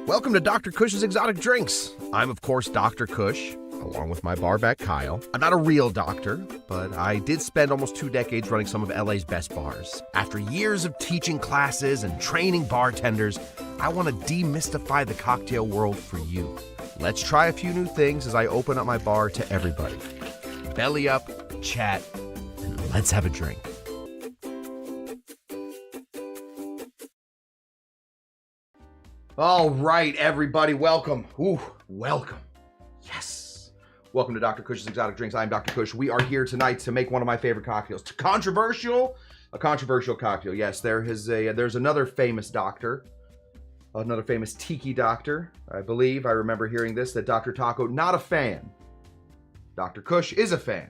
Welcome to Dr. Kush's Exotic Drinks. I'm, of course, Dr. Kush, along with my barback Kyle. I'm not a real doctor, but I did spend almost 2 decades running some of LA's best bars. After years of teaching classes and training bartenders, I want to demystify the cocktail world for you. Let's try a few new things as I open up my bar to everybody. Belly up, chat, and let's have a drink. All right, everybody, welcome. Ooh, welcome. Yes. Welcome to Dr. Kush's Exotic Drinks. I'm Dr. Kush. We are here tonight to make one of my favorite cocktails. A controversial cocktail. Yes, there's another famous doctor, another famous Tiki doctor. I believe, I remember hearing this, that Dr. Taco, not a fan. Dr. Kush is a fan.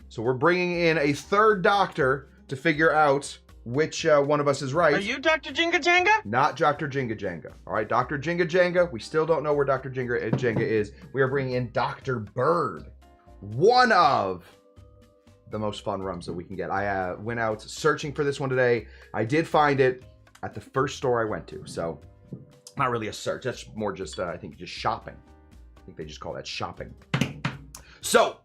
So we're bringing in a third doctor to figure out which one of us is right. Are you Dr. Jinga Janga? Not Dr. Jinga Janga. All right, Dr. Jinga Janga. We still don't know where Dr. Jinga Janga is. We are bringing in Dr. Bird, one of the most fun rums that we can get. I went out searching for this one today. I did find it at the first store I went to. So not really a search. That's more just, I think, just shopping. I think they just call that shopping. So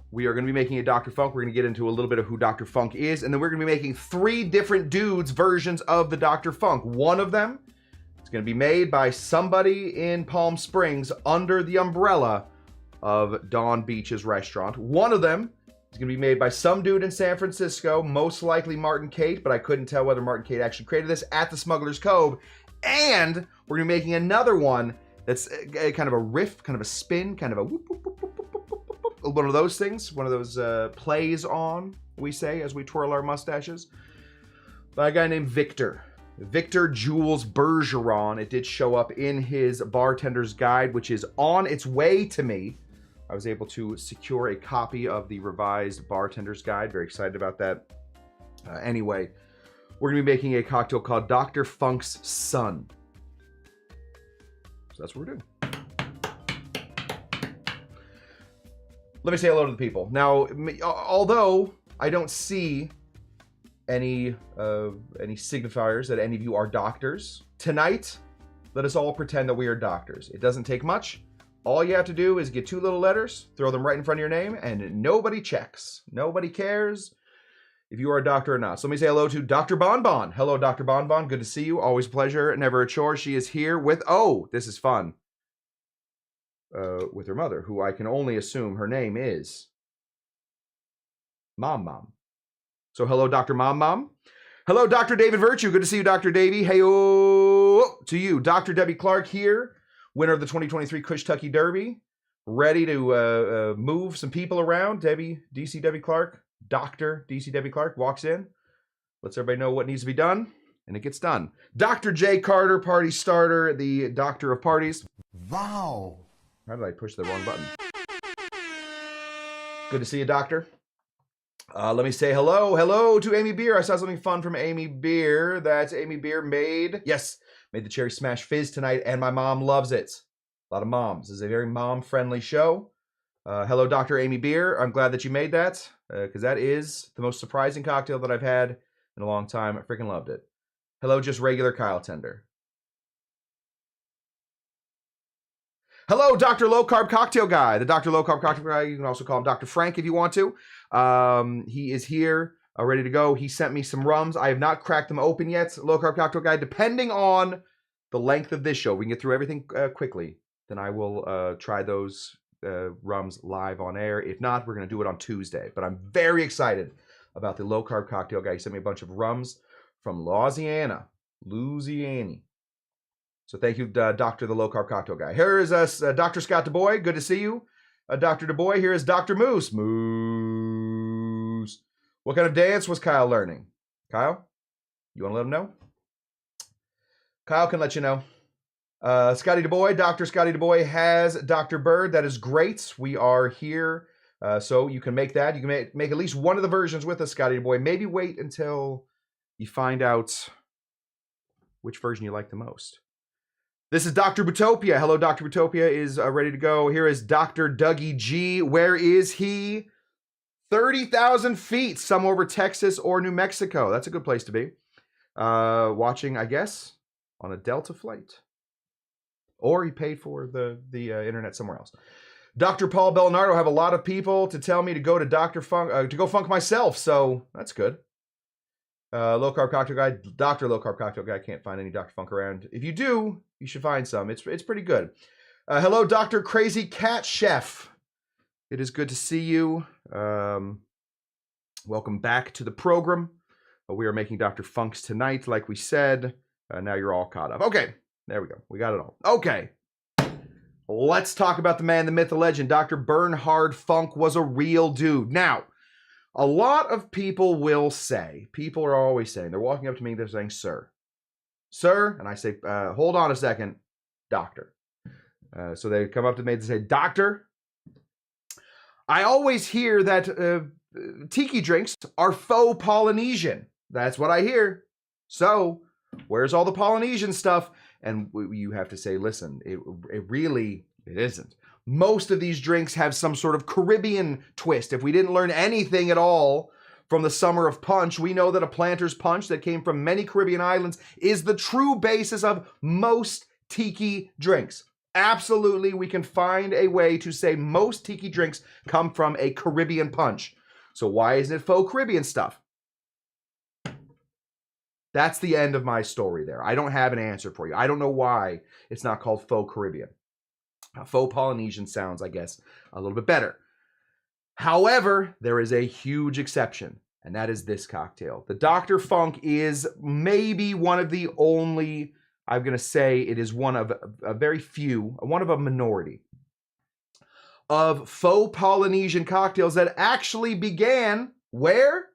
we are going to be making a Dr. Funk. We're going to get into a little bit of who Dr. Funk is, and then we're going to be making 3 different dudes' versions of the Dr. Funk. One of them is going to be made by somebody in Palm Springs under the umbrella of Dawn Beach's restaurant. One of them is going to be made by some dude in San Francisco, most likely Martin Cate, but I couldn't tell whether Martin Cate actually created this, at the Smuggler's Cove. And we're going to be making another one that's kind of a riff, kind of a spin, kind of a whoop, whoop, whoop, whoop, one of those things, one of those plays on, we say, as we twirl our mustaches, by a guy named Victor Jules Bergeron. It did show up in his bartender's guide, which is on its way to me. I was able to secure a copy of the revised bartender's guide. Very excited about that. Anyway, we're going to be making a cocktail called Dr. Funk's Son. So that's what we're doing. Let me say hello to the people. Now, although I don't see any signifiers that any of you are doctors, tonight, let us all pretend that we are doctors. It doesn't take much. All you have to do is get 2 little letters, throw them right in front of your name, and nobody checks. Nobody cares if you are a doctor or not. So let me say hello to Dr. Bonbon. Hello, Dr. Bonbon. Good to see you. Always a pleasure, never a chore. She is here with, oh, this is fun. With her mother, who I can only assume her name is Mom. So hello, Dr. Mom. Hello, Dr. David Virtue. Good to see you, Dr. Davey. Hey-oh to you. Dr. Debbie Clark here, winner of the 2023 Kushtucky Derby, ready to move some people around. DC Debbie Clark, Dr. DC Debbie Clark walks in, lets everybody know what needs to be done, and it gets done. Dr. J. Carter, party starter, the doctor of parties. Wow. How did I push the wrong button? Good to see you, doctor. Let me say hello to Amy Beer. I saw something fun from Amy Beer. That's Amy Beer made the Cherry Smash Fizz tonight, and my mom loves it. A lot of moms. This is a very mom-friendly show. Hello, Dr. Amy Beer. I'm glad that you made that, because that is the most surprising cocktail that I've had in a long time. I freaking loved it. Hello, just regular Kyle Tender. Hello, Dr. Low Carb Cocktail Guy. The Dr. Low Carb Cocktail Guy, you can also call him Dr. Frank if you want to. He is here, ready to go. He sent me some rums. I have not cracked them open yet. Low Carb Cocktail Guy, depending on the length of this show, we can get through everything quickly. Then I will try those rums live on air. If not, we're going to do it on Tuesday. But I'm very excited about the Low Carb Cocktail Guy. He sent me a bunch of rums from Louisiana. So thank you, Dr. the Low Carb Cocktail Guy. Here is us, Dr. Scott DuBois. Good to see you. Dr. DuBois, here is Dr. Moose. What kind of dance was Kyle learning? Kyle, you want to let him know? Kyle can let you know. Scotty DeBoy, Dr. Scotty DeBoy has Dr. Bird. That is great. We are here. So you can make that. You can make at least one of the versions with us, Scotty DeBoy. Maybe wait until you find out which version you like the most. This is Dr. Butopia. Hello, Dr. Butopia is ready to go. Here is Dr. Dougie G. Where is he? 30,000 feet, somewhere over Texas or New Mexico. That's a good place to be. Watching, I guess, on a Delta flight. Or he paid for the internet somewhere else. Dr. Paul Belnardo, have a lot of people to tell me to go to Dr. Funk, to go funk myself, so that's good. Low Carb Cocktail Guy, Dr. Low Carb Cocktail Guy, can't find any Dr. Funk around. If you do, you should find some. It's pretty good. Hello, Dr. Crazy Cat Chef. It is good to see you. Welcome back to the program. We are making Dr. Funks tonight, like we said. Now you're all caught up. Okay, there we go. We got it all. Okay. Let's talk about the man, the myth, the legend. Dr. Bernhard Funk was a real dude. Now, a lot of people will say, people are always saying, they're walking up to me, they're saying, sir. Sir, and I say, hold on a second, doctor. So they come up to me and say, doctor, I always hear that Tiki drinks are faux Polynesian. That's what I hear. So, where's all the Polynesian stuff? And you have to say, listen, it really isn't. Most of these drinks have some sort of Caribbean twist. If we didn't learn anything at all from the Summer of Punch, we know that a planter's punch that came from many Caribbean islands is the true basis of most Tiki drinks. Absolutely, we can find a way to say most Tiki drinks come from a Caribbean punch. So why isn't it faux Caribbean stuff? That's the end of my story there. I don't have an answer for you. I don't know why it's not called faux Caribbean. Faux Polynesian sounds, I guess, a little bit better. However, there is a huge exception, and that is this cocktail. The Dr. Funk is maybe one of the only, I'm going to say it is one of a very few, one of a minority of faux Polynesian cocktails that actually began where?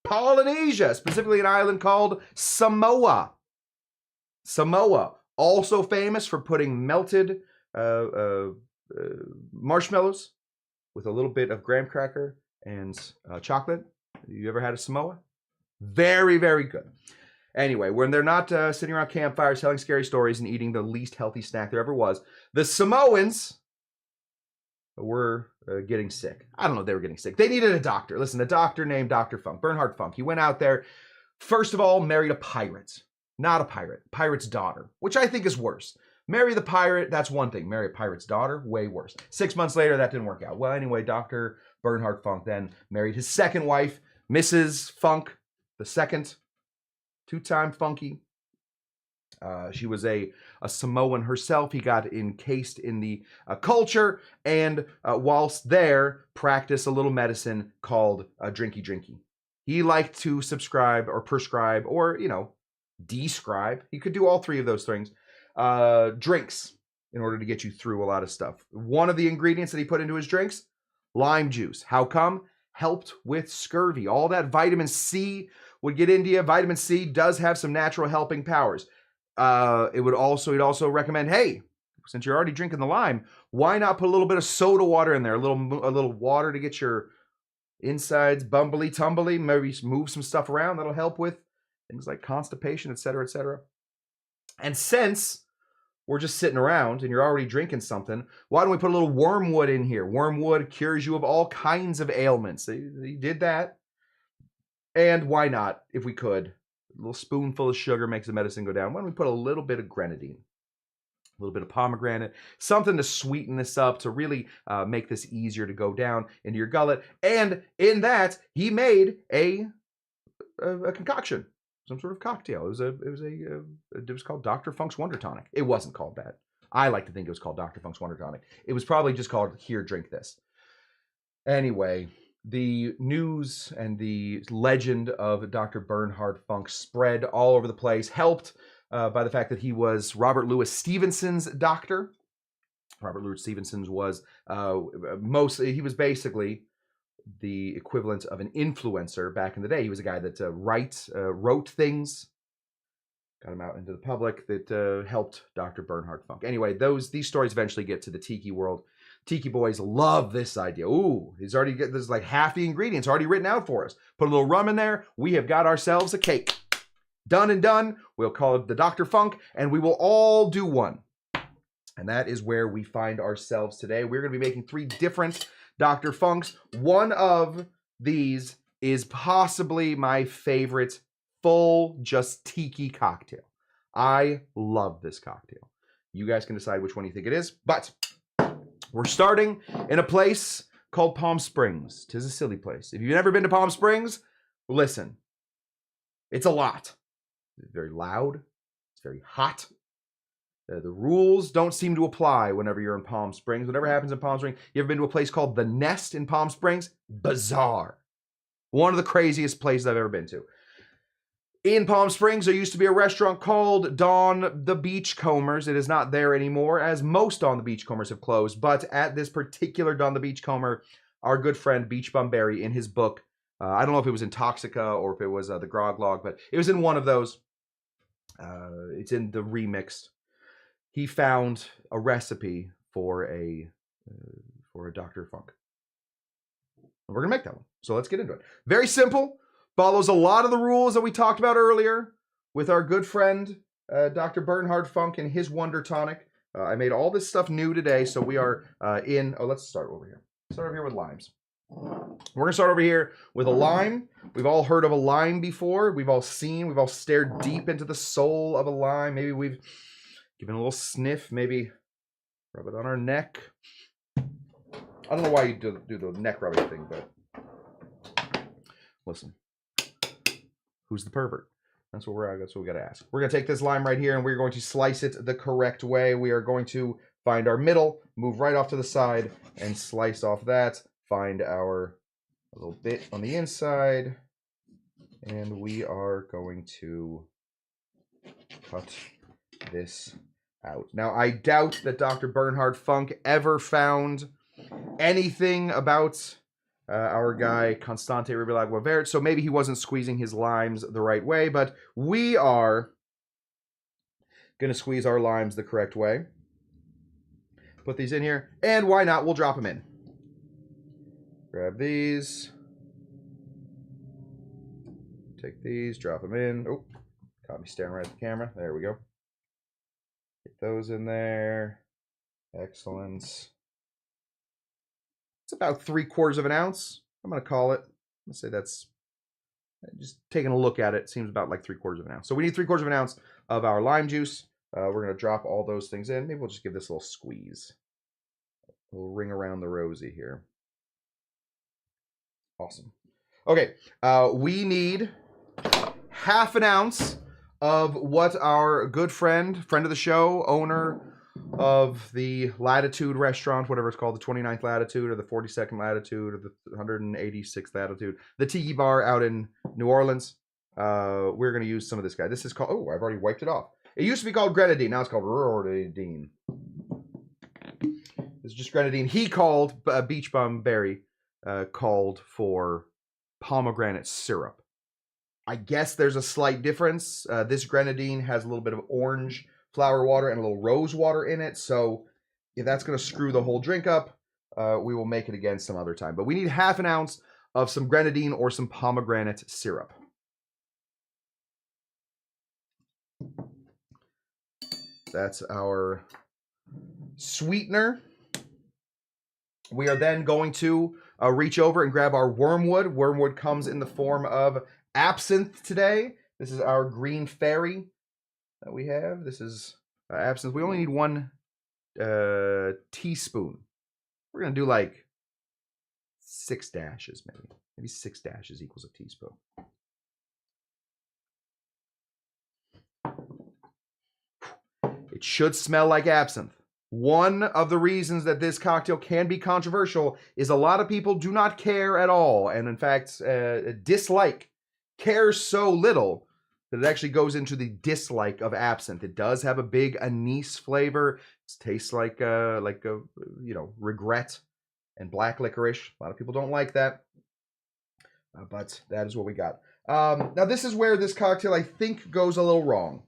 Polynesia, specifically an island called Samoa. Samoa, also famous for putting melted marshmallows with a little bit of graham cracker and chocolate. You ever had a Samoa? Very, very good. Anyway, when they're not sitting around campfires telling scary stories and eating the least healthy snack there ever was, the Samoans were getting sick. I don't know if they were getting sick. They needed a doctor. Listen, a doctor named Dr. Funk, Bernhard Funk. He went out there, first of all, married a pirate. Not a pirate, pirate's daughter, which I think is worse. Marry the pirate, that's one thing. Marry a pirate's daughter, way worse. 6 months later, that didn't work out. Well, anyway, Dr. Bernhard Funk then married his second wife, Mrs. Funk, the second, two-time funky. She was a Samoan herself. He got encased in the culture, and whilst there, practiced a little medicine called drinky. He liked to subscribe or prescribe or, describe. He could do all three of those things. Drinks in order to get you through a lot of stuff. One of the ingredients that he put into his drinks, lime juice. How come? Helped with scurvy. All that vitamin C would get into you. Vitamin C does have some natural helping powers. He'd also recommend, hey, since you're already drinking the lime, why not put a little bit of soda water in there? A little water to get your insides bumbly tumbly, maybe move some stuff around. That'll help with things like constipation, etc., etc. And since we're just sitting around and you're already drinking something, why don't we put a little wormwood in here? Wormwood cures you of all kinds of ailments. He did that. And why not, if we could, a little spoonful of sugar makes the medicine go down. Why don't we put a little bit of grenadine, a little bit of pomegranate, something to sweeten this up, to really make this easier to go down into your gullet. And in that, he made a concoction. Some sort of cocktail. It was called Dr. Funk's Wonder Tonic. It wasn't called that. I like to think it was called Dr. Funk's Wonder Tonic. It was probably just called Here, Drink This. Anyway, the news and the legend of Dr. Bernhard Funk spread all over the place, helped by the fact that he was Robert Louis Stevenson's doctor. Robert Louis Stevenson was he was basically the equivalent of an influencer back in the day. He was a guy that wrote things, got him out into the public, that helped Dr. Bernhard Funk. Anyway, these stories eventually get to the Tiki world. Tiki boys love this idea. Ooh, there's like half the ingredients already written out for us. Put a little rum in there. We have got ourselves a cake. Done and done. We'll call it the Dr. Funk, and we will all do one. And that is where we find ourselves today. We're going to be making 3 different Dr. Funks. One of these is possibly my favorite full just Tiki cocktail. I love this cocktail. You guys can decide which one you think it is, but we're starting in a place called Palm Springs. 'Tis a silly place. If you've never been to Palm Springs, listen. It's a lot. It's very loud. It's very hot. The rules don't seem to apply whenever you're in Palm Springs. Whatever happens in Palm Springs, you ever been to a place called The Nest in Palm Springs? Bizarre. One of the craziest places I've ever been to. In Palm Springs, there used to be a restaurant called Dawn the Beachcombers. It is not there anymore, as most Dawn the Beachcombers have closed. But at this particular Dawn the Beachcomber, our good friend Beach Bum Berry, in his book, I don't know if it was Intoxica or if it was the Grog Log, but it was in one of those. It's in the remixed. He found a recipe for a Dr. Funk. And we're gonna make that one. So let's get into it. Very simple. Follows a lot of the rules that we talked about earlier with our good friend Dr. Bernhard Funk and his Wonder Tonic. I made all this stuff new today, so we are let's start over here. Start over here with limes. We're gonna start over here with a lime. We've all heard of a lime before. We've all stared deep into the soul of a lime. Maybe we've given a little sniff, maybe rub it on our neck. I don't know why you do the neck rubbing thing, but listen. Who's the pervert? That's what we gotta ask. We're gonna take this lime right here and we're going to slice it the correct way. We are going to find our middle, move right off to the side, and slice off that. Find our little bit on the inside, and we are going to cut this out. Now, I doubt that Dr. Bernhard Funk ever found anything about our guy Constante Ribeirão Verde, so maybe he wasn't squeezing his limes the right way, but we are going to squeeze our limes the correct way. Put these in here, and why not? We'll drop them in. Grab these. Take these, drop them in. Oh, caught me staring right at the camera. There we go. Get those in there. Excellent. It's about 3/4 of an ounce. I'm going to call it. Let's say that's, just taking a look at it, seems about like 3/4 of an ounce. So we need 3/4 of an ounce of our lime juice. We're going to drop all those things in. Maybe we'll just give this a little squeeze. A little ring around the rosy here. Awesome. Okay, we need 1/2 ounce of what our good friend of the show, owner of the Latitude restaurant, whatever it's called, the 29th Latitude or the 42nd Latitude or the 186th Latitude, the Tiki Bar out in New Orleans. We're going to use some of this guy. This is called, oh, I've already wiped it off. It used to be called grenadine. Now it's called grenadine. It's just grenadine. He called, Beach Bum Berry called for pomegranate syrup. I guess there's a slight difference. This grenadine has a little bit of orange flower water and a little rose water in it. So if that's going to screw the whole drink up, we will make it again some other time. But we need 1/2 ounce of some grenadine or some pomegranate syrup. That's our sweetener. We are then going to reach over and grab our wormwood. Wormwood comes in the form of absinthe today. This is our green fairy that we have. This is absinthe. We only need 1 teaspoon. We're going to do like 6 dashes, maybe. Maybe 6 dashes equals a teaspoon. It should smell like absinthe. One of the reasons that this cocktail can be controversial is a lot of people do not care at all, and in fact care so little that it actually goes into the dislike of absinthe. It does have a big anise flavor. It tastes like regret and black licorice. A lot of people don't like that, but that is what we got. Now this is where this cocktail I think goes a little wrong.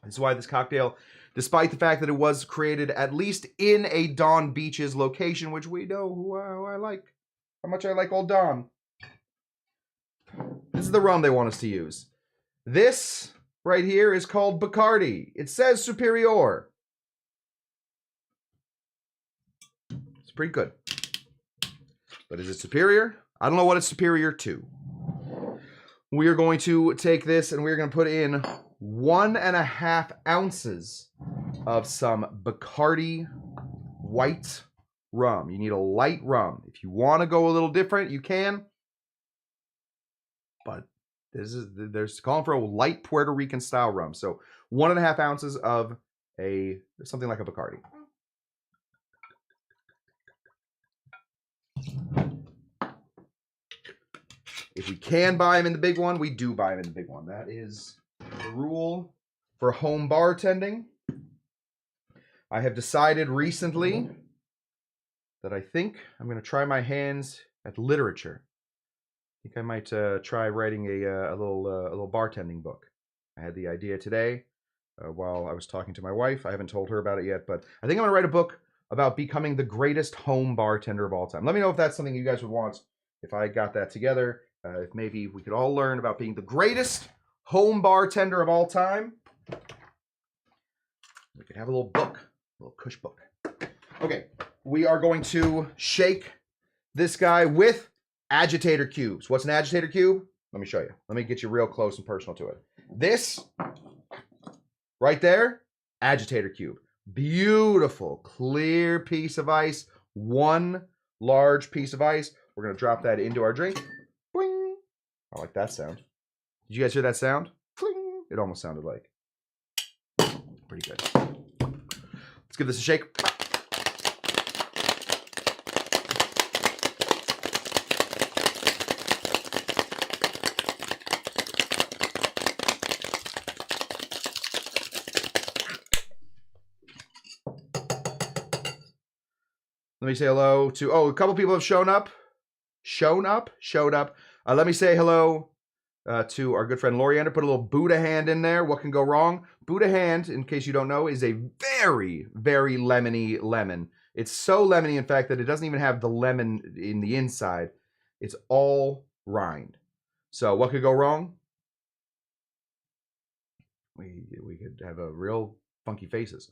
This is why this cocktail, despite the fact that it was created at least in a Dawn Beaches location, which we know who I like, how much I like old Dawn. This is the rum they want us to use. This right here is called Bacardi. It says Superior. It's pretty good. But is it superior? I don't know what it's superior to. We are going to take this and we're going to put in 1.5 ounces of some Bacardi white rum. You need a light rum. If you want to go a little different, you can. But there's calling for a light Puerto Rican style rum. So 1.5 ounces of something like a Bacardi. If we can buy them in the big one, we do buy them in the big one. That is the rule for home bartending. I have decided recently that I think I'm going to try my hands at literature. I think I might try writing a little bartending book. I had the idea today while I was talking to my wife. I haven't told her about it yet, but I think I'm going to write a book about becoming the greatest home bartender of all time. Let me know if that's something you guys would want, if I got that together. If maybe we could all learn about being the greatest home bartender of all time. We could have a little book, a little Kush book. Okay, we are going to shake this guy with agitator cubes. What's an agitator cube? Let me show you. Let me get you real close and personal to it. This right there, agitator cube. Beautiful, clear piece of ice. One large piece of ice. We're going to drop that into our drink. Boing. I like that sound. Did you guys hear that sound? Boing. It almost sounded like. Pretty good. Let's give this a shake. Let me say hello to, a couple people have showed up. Let me say hello to our good friend Loriander. Put a little Buddha hand in there. What can go wrong? Buddha hand, in case you don't know, is a very, very lemony lemon. It's so lemony, in fact, that it doesn't even have the lemon in the inside. It's all rind. So what could go wrong? We could have a real funky faces.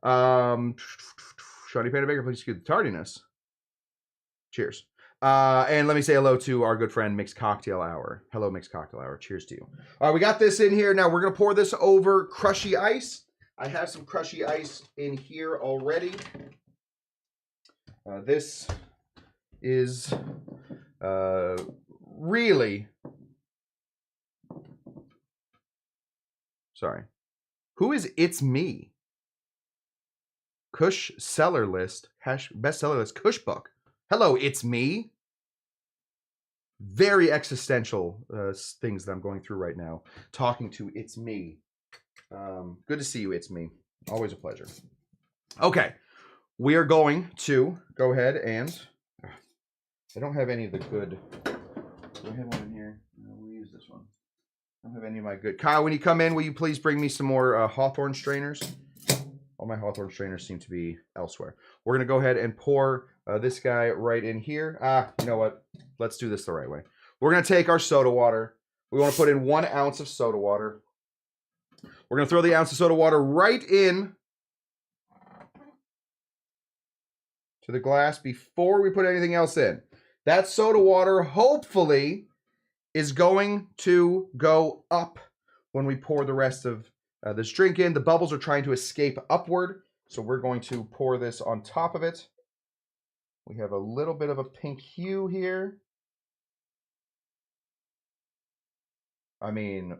Shawty Panda Baker, please excuse the tardiness. Cheers. And let me say hello to our good friend Mixed Cocktail Hour. Hello, Mixed Cocktail Hour. Cheers to you. All right, we got this in here. Now we're going to pour this over crushy ice. I have some crushy ice in here already. This is really... Sorry. Who is It's Me? Kush seller list, bestseller list, Kush book. Hello, it's me. Very existential things that I'm going through right now. Talking to It's Me. Good to see you, It's Me. Always a pleasure. Okay, we are going to go ahead and... I don't have any of the good... Do I have one in here? No, we'll use this one. I don't have any of my good... Kyle, when you come in, will you please bring me some more Hawthorne strainers? All my Hawthorne strainers seem to be elsewhere. We're going to go ahead and pour this guy right in here. You know what? Let's do this the right way. We're going to take our soda water. We want to put in 1 ounce of soda water. We're going to throw the ounce of soda water right in to the glass before we put anything else in. That soda water, hopefully, is going to go up when we pour the rest of this drink in. The bubbles are trying to escape upward, so we're going to pour this on top of it. We have a little bit of a pink hue here. I mean,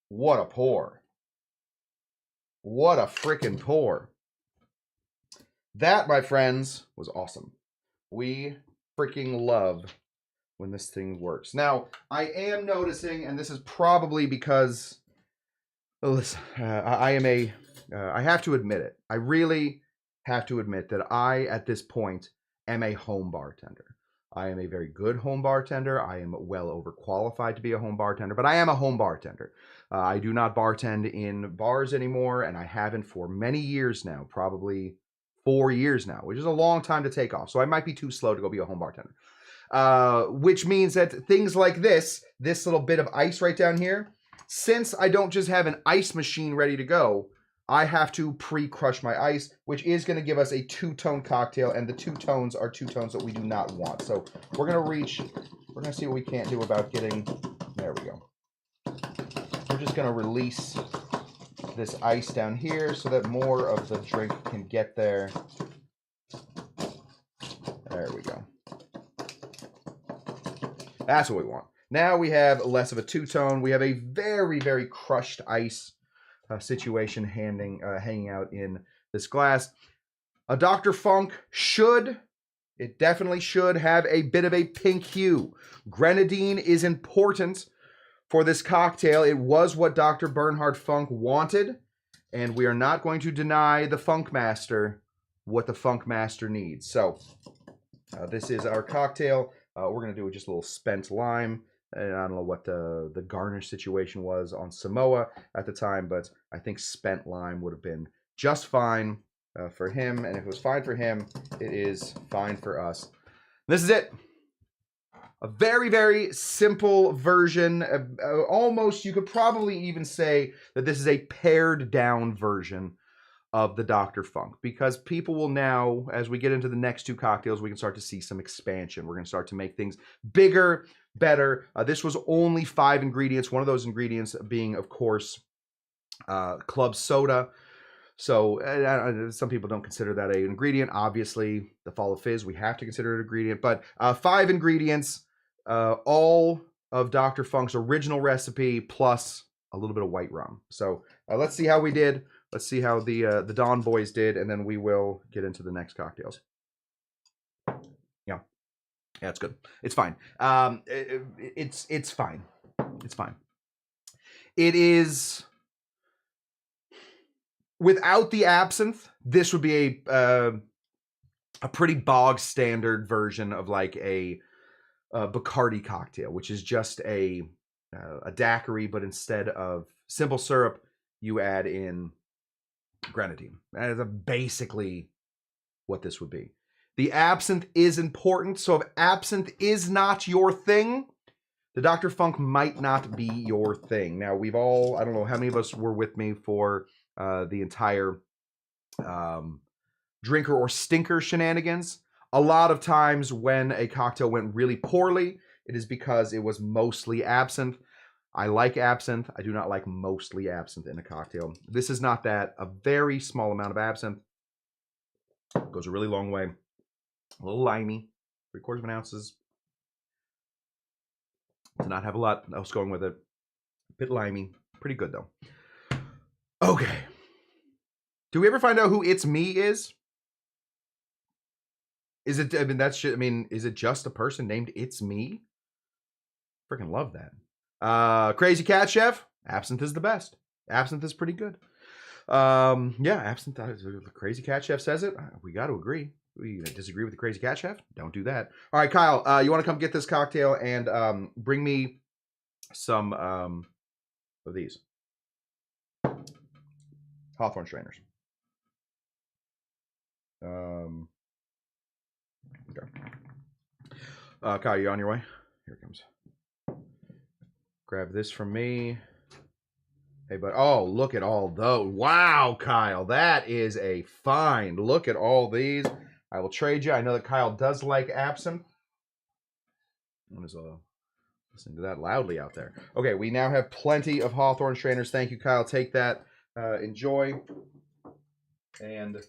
what a pour. What a freaking pour. That, my friends, was awesome. We freaking love when this thing works. Now, I am noticing, and this is probably because... Listen, I have to admit it. I really have to admit that I, at this point, am a home bartender. I am a very good home bartender. I am well overqualified to be a home bartender, but I am a home bartender. I do not bartend in bars anymore, and I haven't for many years now, probably 4 years now, which is a long time to take off. So I might be too slow to go be a home bartender. Which means that things like this little bit of ice right down here, since I don't just have an ice machine ready to go, I have to pre-crush my ice, which is going to give us a two-tone cocktail, and the two tones are two tones that we do not want. So we're going to see what we can't do about getting, there we go. We're just going to release this ice down here so that more of the drink can get there. There we go. That's what we want. Now we have less of a two-tone. We have a very, very crushed ice situation hanging out in this glass. A Dr. Funk definitely should have a bit of a pink hue. Grenadine is important for this cocktail. It was what Dr. Bernhard Funk wanted, and we are not going to deny the Funk Master what the Funk Master needs. So this is our cocktail. We're going to do just a little spent lime. And I don't know what the garnish situation was on Samoa at the time, but I think spent lime would have been just fine for him. And if it was fine for him, it is fine for us. This is it. A very, very simple version. Almost, you could probably even say that this is a pared down version of the Dr. Funk, because people will now, as we get into the next two cocktails, we can start to see some expansion. We're going to start to make things bigger, better. This was only 5 ingredients. One of those ingredients being, of course, club soda. So some people don't consider that an ingredient. Obviously, the fall of Fizz, we have to consider it an ingredient. But 5 ingredients, all of Dr. Funk's original recipe, plus a little bit of white rum. So let's see how we did. Let's see how the Don Boys did, and then we will get into the next cocktails. Yeah, it's good. It's fine. It's fine. It's fine. It is, without the absinthe, this would be a pretty bog standard version of like a Bacardi cocktail, which is just a daiquiri, but instead of simple syrup, you add in grenadine. That is basically what this would be. The absinthe is important, so if absinthe is not your thing, the Dr. Funk might not be your thing. Now, we've all, I don't know how many of us were with me for the entire drinker or stinker shenanigans. A lot of times when a cocktail went really poorly, it is because it was mostly absinthe. I like absinthe. I do not like mostly absinthe in a cocktail. This is not that. A very small amount of absinthe goes a really long way. A little limey, 3/4 ounces. To not have a lot else going with it. A bit limey. Pretty good though. Okay. Do we ever find out who It's Me is? Is it, I mean, that's shit. I mean, is it just a person named It's Me? Freaking love that. Crazy Cat Chef, absinthe is the best. Absinthe is pretty good. Yeah, absinthe, the Crazy Cat Chef says it. We got to agree. We disagree with the Crazy Cat Chef? Don't do that. All right, Kyle, you want to come get this cocktail and bring me some of these Hawthorne strainers. Okay. Kyle, you on your way? Here it comes. Grab this from me. Hey, but oh, look at all those. Wow, Kyle, that is a find. Look at all these. I will trade you. I know that Kyle does like absinthe. What is listening to that loudly out there? Okay, we now have plenty of Hawthorne strainers. Thank you, Kyle. Take that. Enjoy. And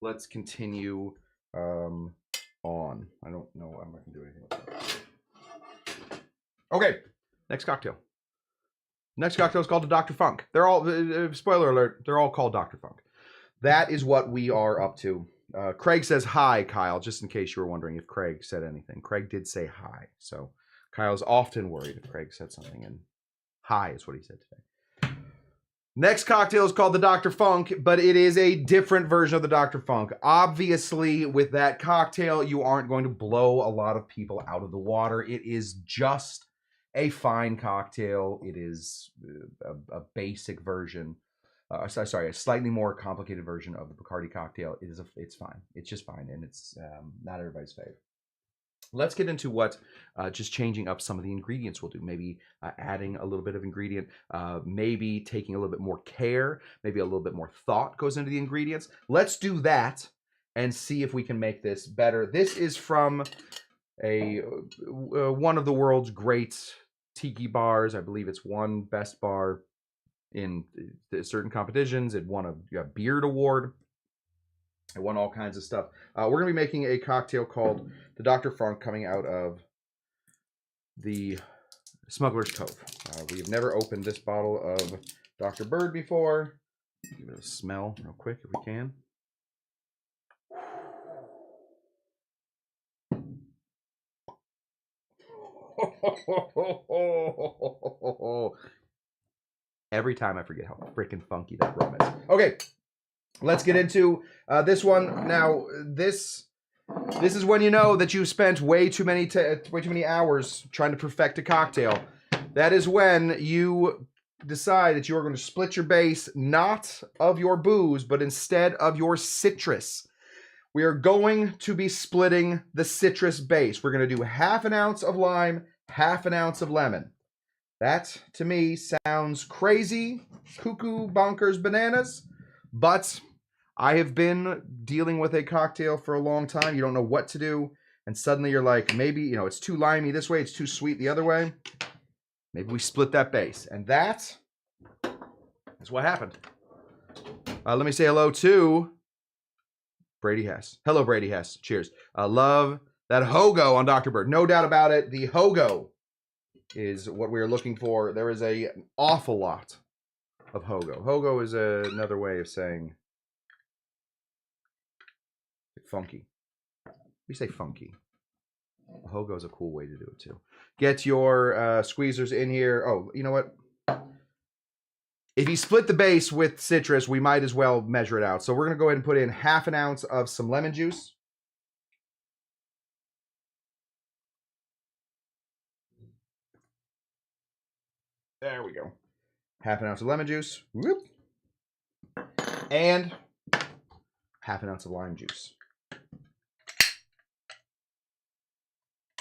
let's continue on. I don't know. I'm not going to do anything with that. Okay. Next cocktail. Next cocktail is called the Dr. Funk. They're all, spoiler alert, they're all called Dr. Funk. That is what we are up to. Craig says hi, Kyle, just in case you were wondering if Craig said anything. Craig did say hi. So Kyle's often worried if Craig said something, and hi is what he said today. Next cocktail is called the Dr. Funk, but it is a different version of the Dr. Funk. Obviously, with that cocktail, you aren't going to blow a lot of people out of the water. It is just a fine cocktail. It is a basic version. Sorry, a slightly more complicated version of the Bacardi cocktail. It's fine. It's just fine, and it's not everybody's fave. Let's get into what just changing up some of the ingredients will do. Maybe adding a little bit of ingredient, maybe taking a little bit more care, maybe a little bit more thought goes into the ingredients. Let's do that and see if we can make this better. This is from one of the world's great tiki bars. I believe it's won best bar in certain competitions. It won a Beard Award. It won all kinds of stuff. We're going to be making a cocktail called the Dr. Funk, coming out of the Smuggler's Cove. We have never opened this bottle of Dr. Bird before. Give it a smell real quick if we can. Every time I forget how freaking funky that rum is. Okay. Let's get into this one. Now, this is when you know that you've spent way too many hours trying to perfect a cocktail. That is when you decide that you are going to split your base, not of your booze, but instead of your citrus. We are going to be splitting the citrus base. We're going to do half an ounce of lime, half an ounce of lemon. That, to me, sounds crazy, cuckoo, bonkers, bananas. But I have been dealing with a cocktail for a long time. You don't know what to do. And suddenly you're like, maybe, it's too limey this way. It's too sweet the other way. Maybe we split that base. And that is what happened. Let me say hello to Brady Hess. Hello, Brady Hess. Cheers. Love that Hogo on Dr. Bird. No doubt about it. The Hogo is what we are looking for. There is an awful lot of Hogo. Hogo is another way of saying funky. We say funky. Hogo is a cool way to do it too. Get your squeezers in here. Oh, you know what? If you split the base with citrus, we might as well measure it out. So we're going to go ahead and put in half an ounce of some lemon juice. There we go. Half an ounce of lemon juice. Whoop. And half an ounce of lime juice.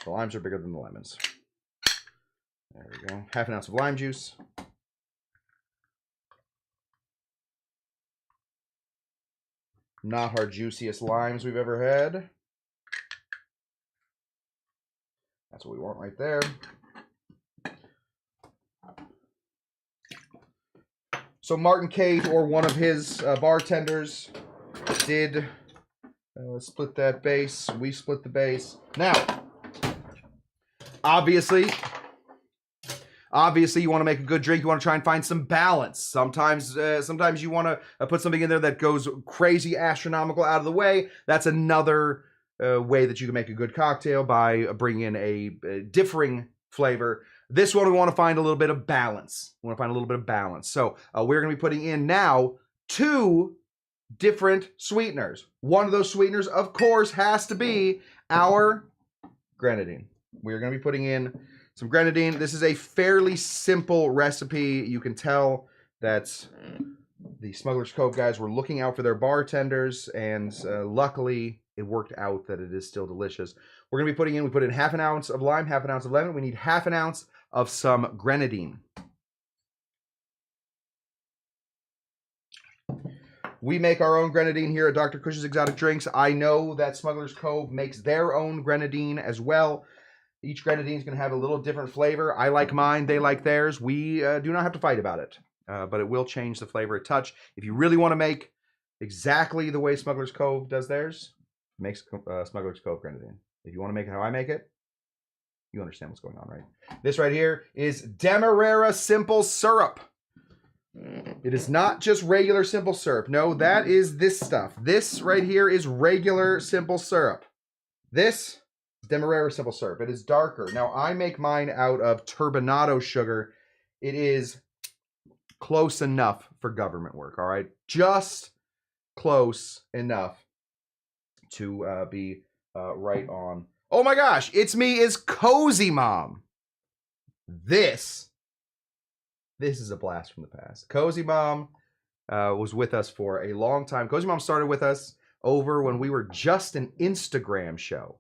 The limes are bigger than the lemons. There we go. Half an ounce of lime juice. Not our juiciest limes we've ever had. That's what we want right there. So Martin Cate, or one of his bartenders, did split that base. We split the base. Now, obviously, you want to make a good drink. You want to try and find some balance. Sometimes you want to put something in there that goes crazy, astronomical, out of the way. That's another way that you can make a good cocktail, by bringing in a differing flavor. This one, we want to find a little bit of balance. So we're going to be putting in now 2 different sweeteners. One of those sweeteners, of course, has to be our grenadine. We're going to be putting in some grenadine. This is a fairly simple recipe. You can tell that the Smuggler's Cove guys were looking out for their bartenders, and luckily it worked out that it is still delicious. We're going to be we put in half an ounce of lime, half an ounce of lemon. We need half an ounce of some grenadine. We make our own grenadine here at Dr. Kush's Exotic Drinks. I know that Smuggler's Cove makes their own grenadine as well. Each grenadine is going to have a little different flavor. I like mine, they like theirs. We do not have to fight about it, but it will change the flavor a touch. If you really want to make exactly the way Smuggler's Cove does theirs, make Smuggler's Cove grenadine. If you want to make it how I make it, you understand what's going on, right? This right here is Demerara Simple Syrup. It is not just regular simple syrup. No, that is this stuff. This right here is regular simple syrup. This is Demerara Simple Syrup. It is darker. Now, I make mine out of turbinado sugar. It is close enough for government work, all right? Just close enough to be right on. Oh my gosh, it's me, is Cozy Mom. This is a blast from the past. Cozy Mom was with us for a long time. Cozy Mom started with us over when we were just an Instagram show.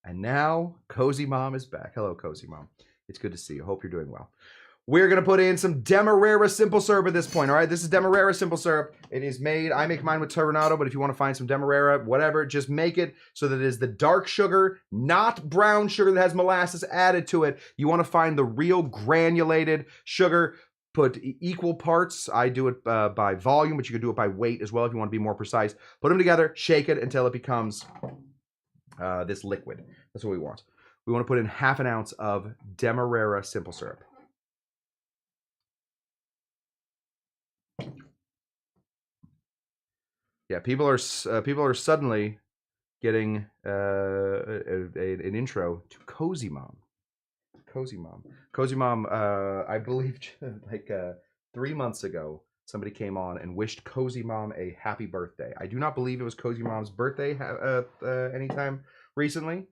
And now Cozy Mom is back. Hello, Cozy Mom. It's good to see you. Hope you're doing well. We're going to put in some Demerara simple syrup at this point, all right? This is Demerara simple syrup. It is made, I make mine with Turbinado, but if you want to find some Demerara, whatever, just make it so that it is the dark sugar, not brown sugar that has molasses added to it. You want to find the real granulated sugar. Put equal parts. I do it by volume, but you can do it by weight as well if you want to be more precise. Put them together, shake it until it becomes this liquid. That's what we want. We want to put in ½ an ounce of Demerara simple syrup. Yeah, people are suddenly getting an intro to Cozy Mom. Cozy Mom. Cozy Mom, I believe like 3 months ago, somebody came on and wished Cozy Mom a happy birthday. I do not believe it was Cozy Mom's birthday anytime recently,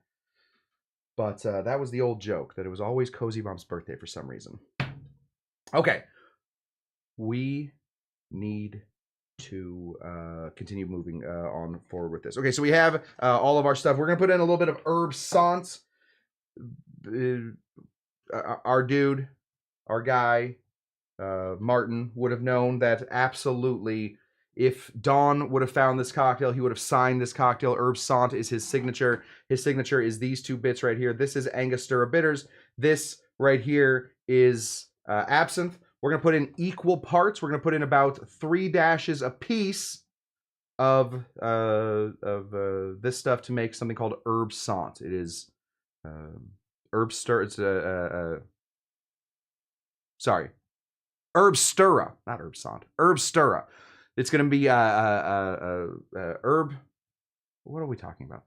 but that was the old joke, that it was always Cozy Mom's birthday for some reason. Okay. We need to continue moving on forward with this. Okay, so we have all of our stuff. We're going to put in a little bit of herb sant. Our dude, our guy, Martin, would have known that absolutely, if Don would have found this cocktail, he would have signed this cocktail. Herb sant is his signature. His signature is these two bits right here. This is Angostura bitters. This right here is absinthe. We're going to put in equal parts. We're going to put in about 3 dashes a piece of this stuff to make something called herb sant. It is herb stir. It's sorry, herb stirra, not herb sant. Herb stirra. It's going to be herb. What are we talking about?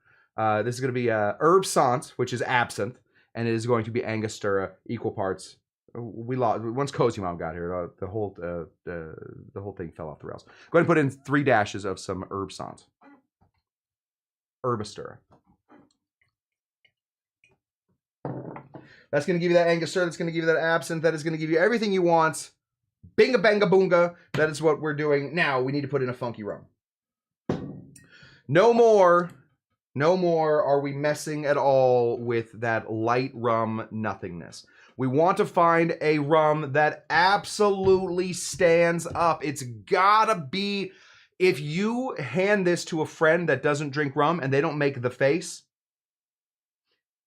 This is going to be herb sant, which is absinthe, and it is going to be Angostura, equal parts. We lost once Cozy Mom got here. The whole thing fell off the rails. Go ahead and put in 3 dashes of some herb sant. Herbastura. That's going to give you that Angostura. That's going to give you that absinthe. That is going to give you everything you want. Binga banga boonga. That is what we're doing. Now we need to put in a funky rum. No more are we messing at all with that light rum nothingness. We want to find a rum that absolutely stands up. It's gotta be, if you hand this to a friend that doesn't drink rum and they don't make the face,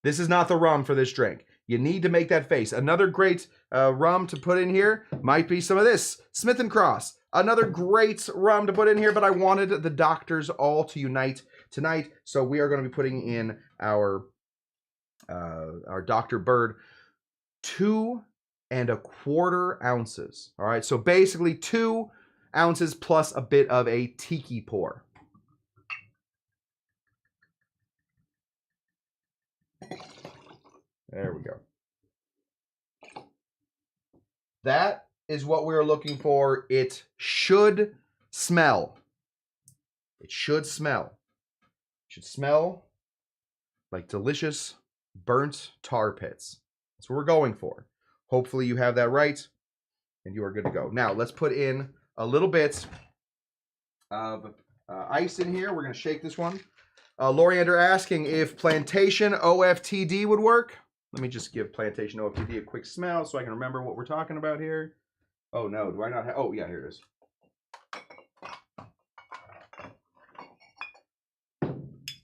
this is not the rum for this drink. You need to make that face. Another great rum to put in here might be some of this, Smith & Cross. Another great rum to put in here, but I wanted the doctors all to unite tonight, so we are going to be putting in our Dr. Bird 2 1/4 ounces. All right, so basically 2 ounces plus a bit of a tiki pour. There we go. That is what we're looking for. It should smell. It should smell. It should smell like delicious burnt tar pits. That's what we're going for. Hopefully you have that right, and you are good to go. Now, let's put in a little bit of ice in here. We're going to shake this one. Loriander asking if Plantation OFTD would work. Let me just give Plantation OFTD a quick smell so I can remember what we're talking about here. Oh, no. Do I not have... Oh, yeah, here it is.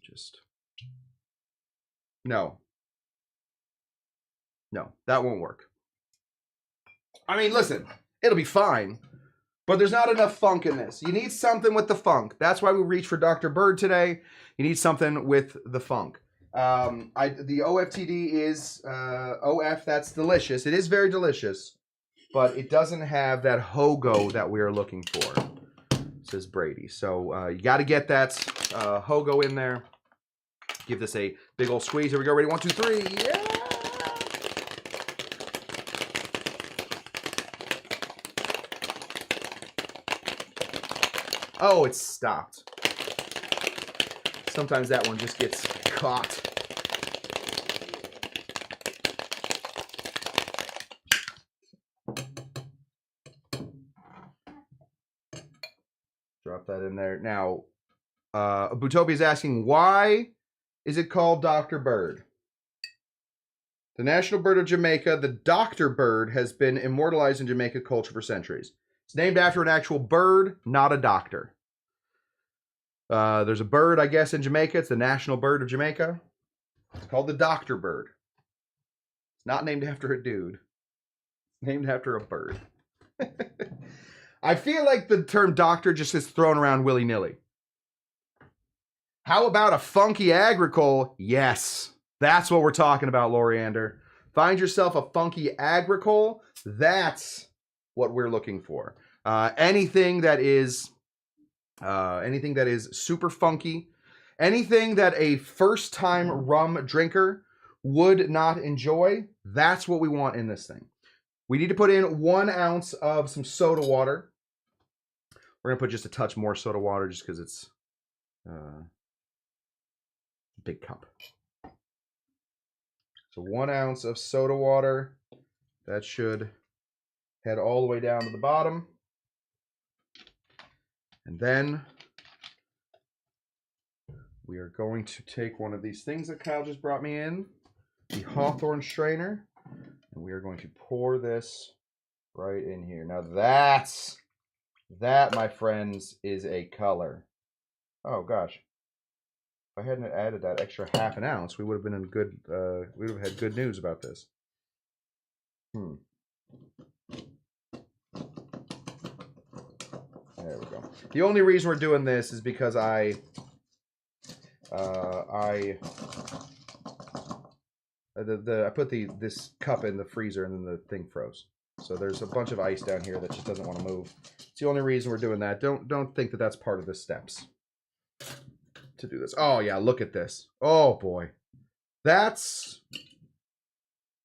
Just... No. No, that won't work. I mean, listen, it'll be fine, but there's not enough funk in this. You need something with the funk. That's why we reached for Dr. Bird today. You need something with the funk. The OFTD is OF. That's delicious. It is very delicious, but it doesn't have that hogo that we are looking for, says Brady. So you got to get that hogo in there. Give this a big old squeeze. Here we go. Ready? 1, 2, 3. Yeah. Oh, it's stopped. Sometimes that one just gets caught. Drop that in there. Now, Butopia is asking, why is it called Dr. Bird? The national bird of Jamaica, the Dr. Bird, has been immortalized in Jamaica culture for centuries. It's named after an actual bird, not a doctor. There's a bird, I guess, in Jamaica. It's the national bird of Jamaica. It's called the Dr. Bird. It's not named after a dude. It's named after a bird. I feel like the term doctor just is thrown around willy-nilly. How about a funky agricole? Yes, that's what we're talking about, Loriander. Find yourself a funky agricole. That's what we're looking for. Anything that is super funky, anything that a first-time rum drinker would not enjoy, that's what we want in this thing. We need to put in 1 ounce of some soda water. We're going to put just a touch more soda water just because it's a big cup. So 1 ounce of soda water. That should head all the way down to the bottom. And then we are going to take one of these things that Kyle just brought me in, the Hawthorne strainer, and we are going to pour this right in here. Now that, my friends, is a color. Oh gosh. If I hadn't added that extra half an ounce, we would have been in good, we would have had good news about this. There we go. The only reason we're doing this is because I put this cup in the freezer and then the thing froze. So there's a bunch of ice down here that just doesn't want to move. It's the only reason we're doing that. Don't think that that's part of the steps to do this. Oh yeah, look at this. Oh boy. That's,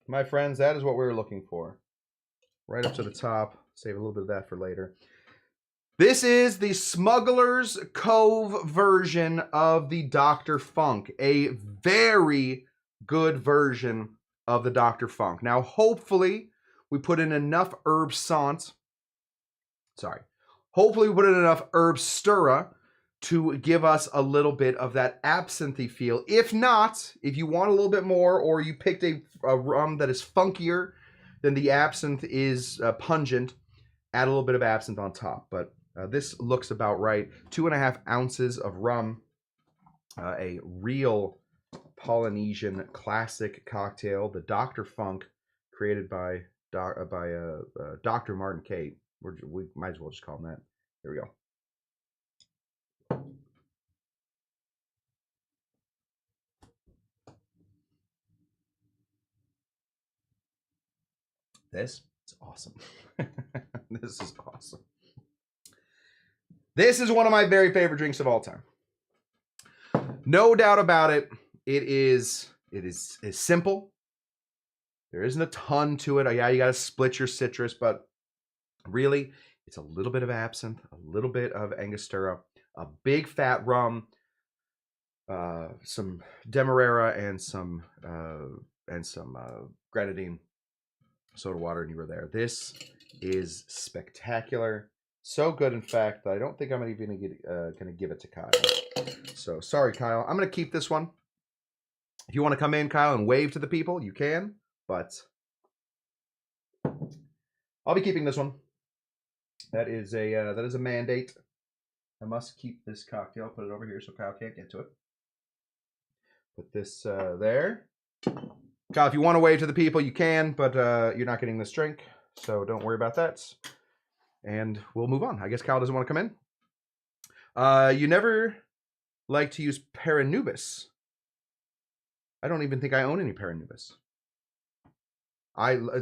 my friends, that is what we were looking for. Right up to the top. Save a little bit of that for later. This is the Smuggler's Cove version of the Dr. Funk. A very good version of the Dr. Funk. Now, hopefully, we put in enough herb sant. Sorry. Hopefully, we put in enough herb stirra to give us a little bit of that absinthe feel. If not, if you want a little bit more, or you picked a rum that is funkier than the absinthe is pungent, add a little bit of absinthe on top. But this looks about right. 2.5 ounces of rum, a real Polynesian classic cocktail, the Dr. Funk, created by Dr. Martin Kate. We might as well just call him that. Here we go. This is awesome. This is awesome. This is one of my very favorite drinks of all time. No doubt about it. It is simple. There isn't a ton to it. Yeah, you got to split your citrus, but really, it's a little bit of absinthe, a little bit of Angostura, a big fat rum, some Demerara, and some grenadine, soda water, and you were there. This is spectacular. So good, in fact, that I don't think I'm even going to give it to Kyle. So, sorry, Kyle. I'm going to keep this one. If you want to come in, Kyle, and wave to the people, you can. But I'll be keeping this one. That is a mandate. I must keep this cocktail. Put it over here so Kyle can't get to it. Put this there. Kyle, if you want to wave to the people, you can, but you're not getting this drink, so don't worry about that. And we'll move on. I guess Kyle doesn't want to come in. You never like to use Paranubis. I don't even think I own any Paranubis.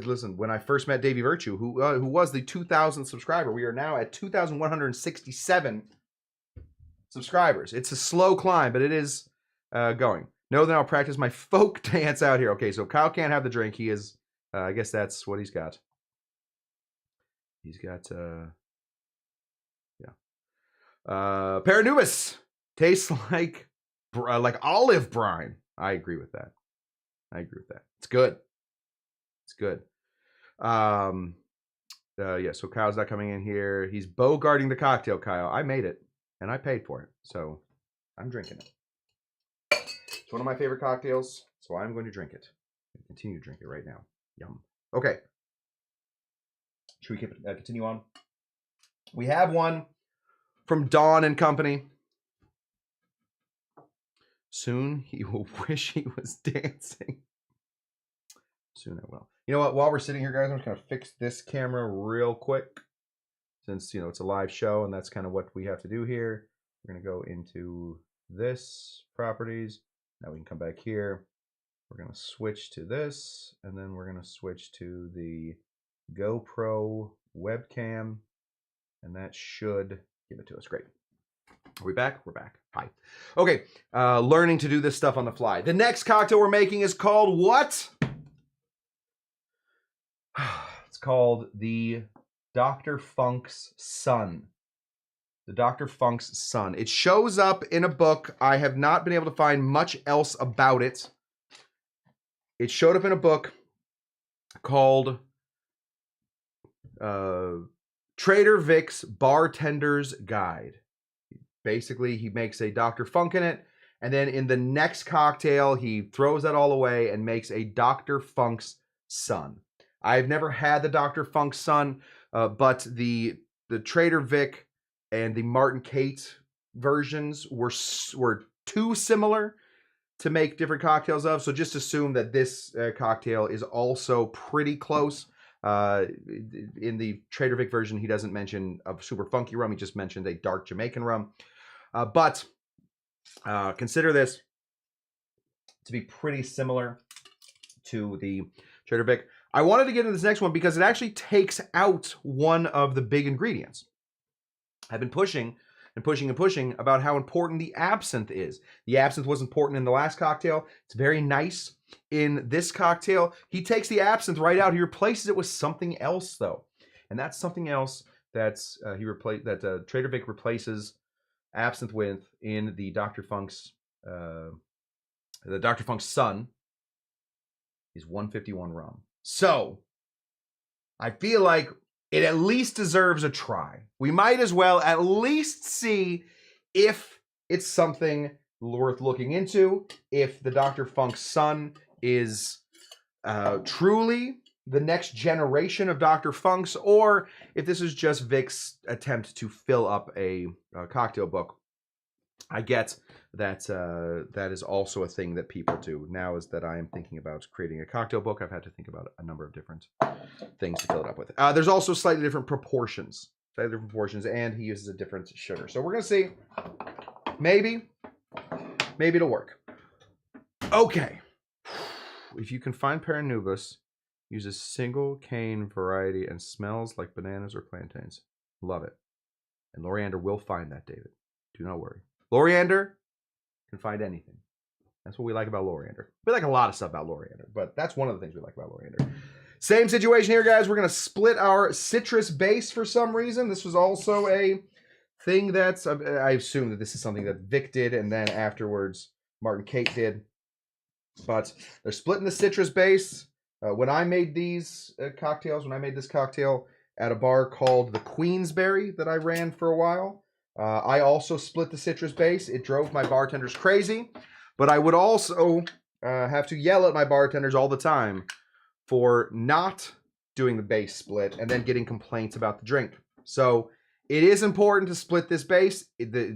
Listen, when I first met Davey Virtue, who was the 2,000th subscriber, we are now at 2,167 subscribers. It's a slow climb, but it is going. Know that I'll practice my folk dance out here. Okay, so Kyle can't have the drink. He is, I guess that's what he's got. He's got, yeah. Paranubis tastes like olive brine. I agree with that. It's good. Yeah, so Kyle's not coming in here. He's bogarting the cocktail, Kyle. I made it, and I paid for it, so I'm drinking it. It's one of my favorite cocktails, so I'm going to drink it. Continue to drink it right now. Yum. Okay. Should we continue on? We have one from Dawn and Company. Soon he will wish he was dancing. Soon I will. You know what? While we're sitting here, guys, I'm just going to fix this camera real quick. Since, you know, it's a live show, and that's kind of what we have to do here. We're going to go into this properties. Now we can come back here. We're going to switch to this, and then we're going to switch to the GoPro webcam, and that should give it to us. Great. Are we back? We're back. Hi. Okay. Learning to do this stuff on the fly. The next cocktail we're making is called what? It's called the Dr. Funk's Sun. The Dr. Funk's Sun. It shows up in a book. I have not been able to find much else about it. It showed up in a book called Trader Vic's Bartender's Guide. Basically, he makes a Dr. Funk in it, and then in the next cocktail, he throws that all away and makes a Dr. Funk's Sun. I've never had the Dr. Funk Sun, but the Trader Vic and the Martin Kate versions were too similar to make different cocktails of. So just assume that this cocktail is also pretty close. In the Trader Vic version, he doesn't mention a super funky rum. He just mentioned a dark Jamaican rum. But consider this to be pretty similar to the Trader Vic. I wanted to get into this next one because it actually takes out one of the big ingredients. I've been pushing and pushing and pushing about how important the absinthe is. The absinthe was important in the last cocktail. It's very nice in this cocktail. He takes the absinthe right out. He replaces it with something else, though. And that's something else that's Trader Vic replaces absinthe with in the Dr. Funk's Sun is 151 rum. So I feel like it at least deserves a try. We might as well at least see if it's something worth looking into, if the Dr. Funk Sun is truly the next generation of Dr. Funk's, or if this is just Vic's attempt to fill up a cocktail book. I get that that is also a thing that people do. Now is that I am thinking about creating a cocktail book, I've had to think about a number of different things to fill it up with. There's also slightly different proportions. And he uses a different sugar. So we're going to see. Maybe it'll work. Okay. If you can find Paranubis, use a single cane variety and smells like bananas or plantains. Love it. And Loriander will find that, David. Do not worry. Loriander can find anything. That's what we like about Loriander. We like a lot of stuff about Loriander, but that's one of the things we like about Loriander. Same situation here, guys. We're going to split our citrus base for some reason. This was also a thing that's, I assume that this is something that Vic did, and then afterwards Martin Kate did. But they're splitting the citrus base. When I made these cocktails, when I made this cocktail at a bar called the Queensberry that I ran for a while, I also split the citrus base. It drove my bartenders crazy, but I would also have to yell at my bartenders all the time for not doing the base split and then getting complaints about the drink. So it is important to split this base.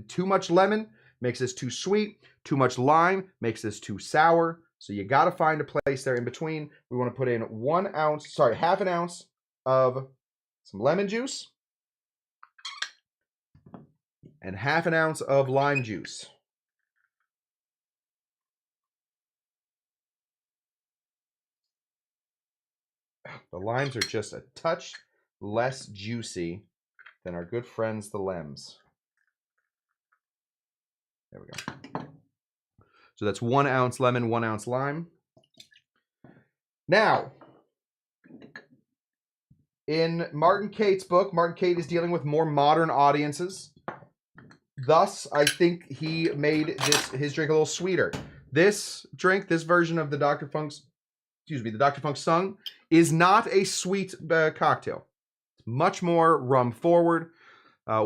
Too much lemon makes this too sweet. Too much lime makes this too sour. So you got to find a place there in between. We want to put in half an ounce of some lemon juice and half an ounce of lime juice. The limes are just a touch less juicy than our good friends, the lems. There we go. So that's 1 ounce lemon, 1 ounce lime. Now, in Martin Kate's book, Martin Kate is dealing with more modern audiences. Thus, I think he made his drink a little sweeter. This drink, this version of the Dr. Funk's, the Dr. Funk Sung, is not a sweet cocktail. It's much more rum forward.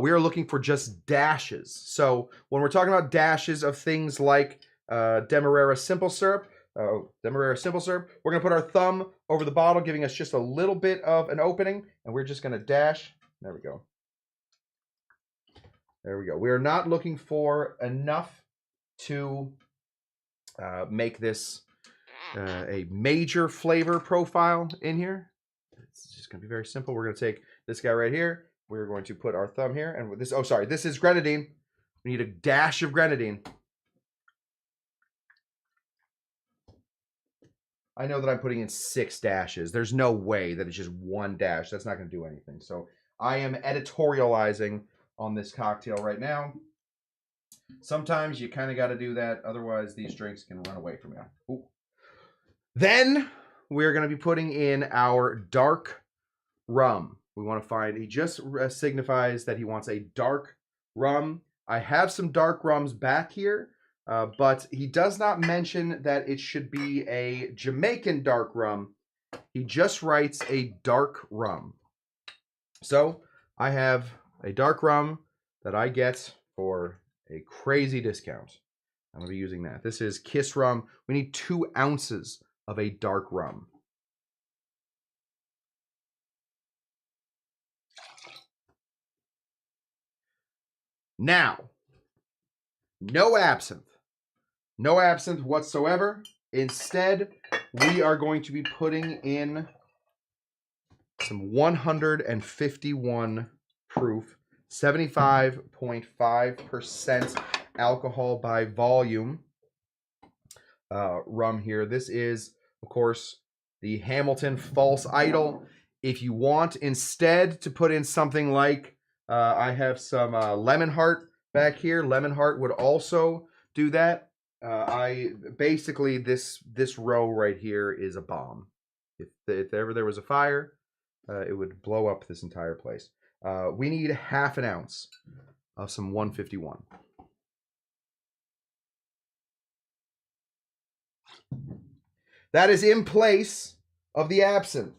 We are looking for just dashes. So when we're talking about dashes of things like Demerara simple syrup, we're going to put our thumb over the bottle, giving us just a little bit of an opening, and we're just going to dash. There we go. There we go. We are not looking for enough to make this a major flavor profile in here. It's just going to be very simple. We're going to take this guy right here. We're going to put our thumb here. And with this, oh, sorry, this is grenadine. We need a dash of grenadine. I know that I'm putting in 6 dashes. There's no way that it's just 1 dash. That's not going to do anything. So I am editorializing on this cocktail right now. Sometimes you kind of got to do that. Otherwise, these drinks can run away from you. Ooh. Then we're going to be putting in our dark rum. We want to find, he just signifies that he wants a dark rum. I have some dark rums back here, but he does not mention that it should be a Jamaican dark rum. He just writes a dark rum. So I have a dark rum that I get for a crazy discount. I'm going to be using that. This is Kiss Rum. We need 2 ounces of a dark rum. Now, no absinthe. No absinthe whatsoever. Instead, we are going to be putting in some 151 proof, 75.5% alcohol by volume rum here. This is, of course, the Hamilton False Idol. If you want instead to put in something like, I have some Lemon Heart back here. Lemon Heart would also do that. Basically this row right here is a bomb. If ever there was a fire, it would blow up this entire place. We need half an ounce of some 151. That is in place of the absinthe.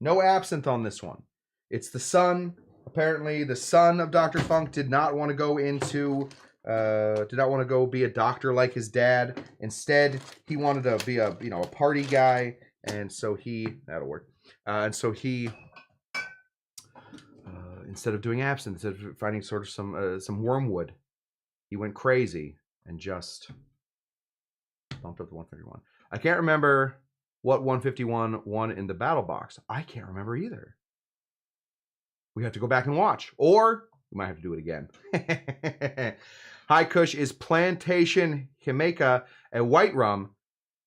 No absinthe on this one. It's the son. Apparently, the son of Dr. Funk did not want to go into, be a doctor like his dad. Instead, he wanted to be a party guy, and so that'll work. And so he, instead of doing absinthe, instead of finding sort of some wormwood, he went crazy and just bumped up to 151. I can't remember what 151 won in the battle box. I can't remember either. We have to go back and watch, or we might have to do it again. High Kush is Plantation Jamaica, a white rum,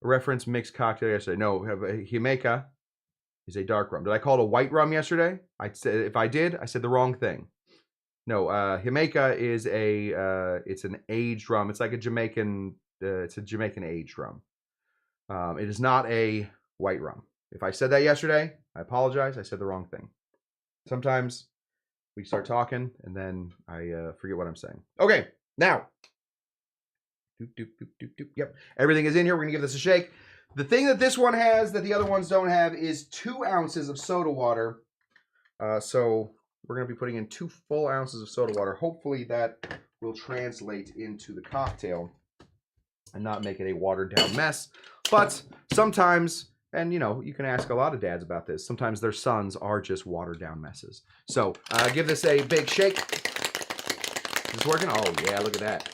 a reference mixed cocktail yesterday. No, Jamaica is a dark rum. Did I call it a white rum yesterday? I said, if I did, I said the wrong thing. No, Jamaica is it's an aged rum. It's like a Jamaican, it's a Jamaican aged rum. It is not a white rum. If I said that yesterday, I apologize. I said the wrong thing. Sometimes we start talking and then I forget what I'm saying. Okay, now. Yep, everything is in here. We're going to give this a shake. The thing that this one has that the other ones don't have is 2 ounces of soda water. So we're going to be putting in 2 full ounces of soda water. Hopefully that will translate into the cocktail and not make it a watered down mess. But sometimes, and you can ask a lot of dads about this, sometimes their sons are just watered down messes. So give this a big shake. Is this working? Oh yeah, look at that.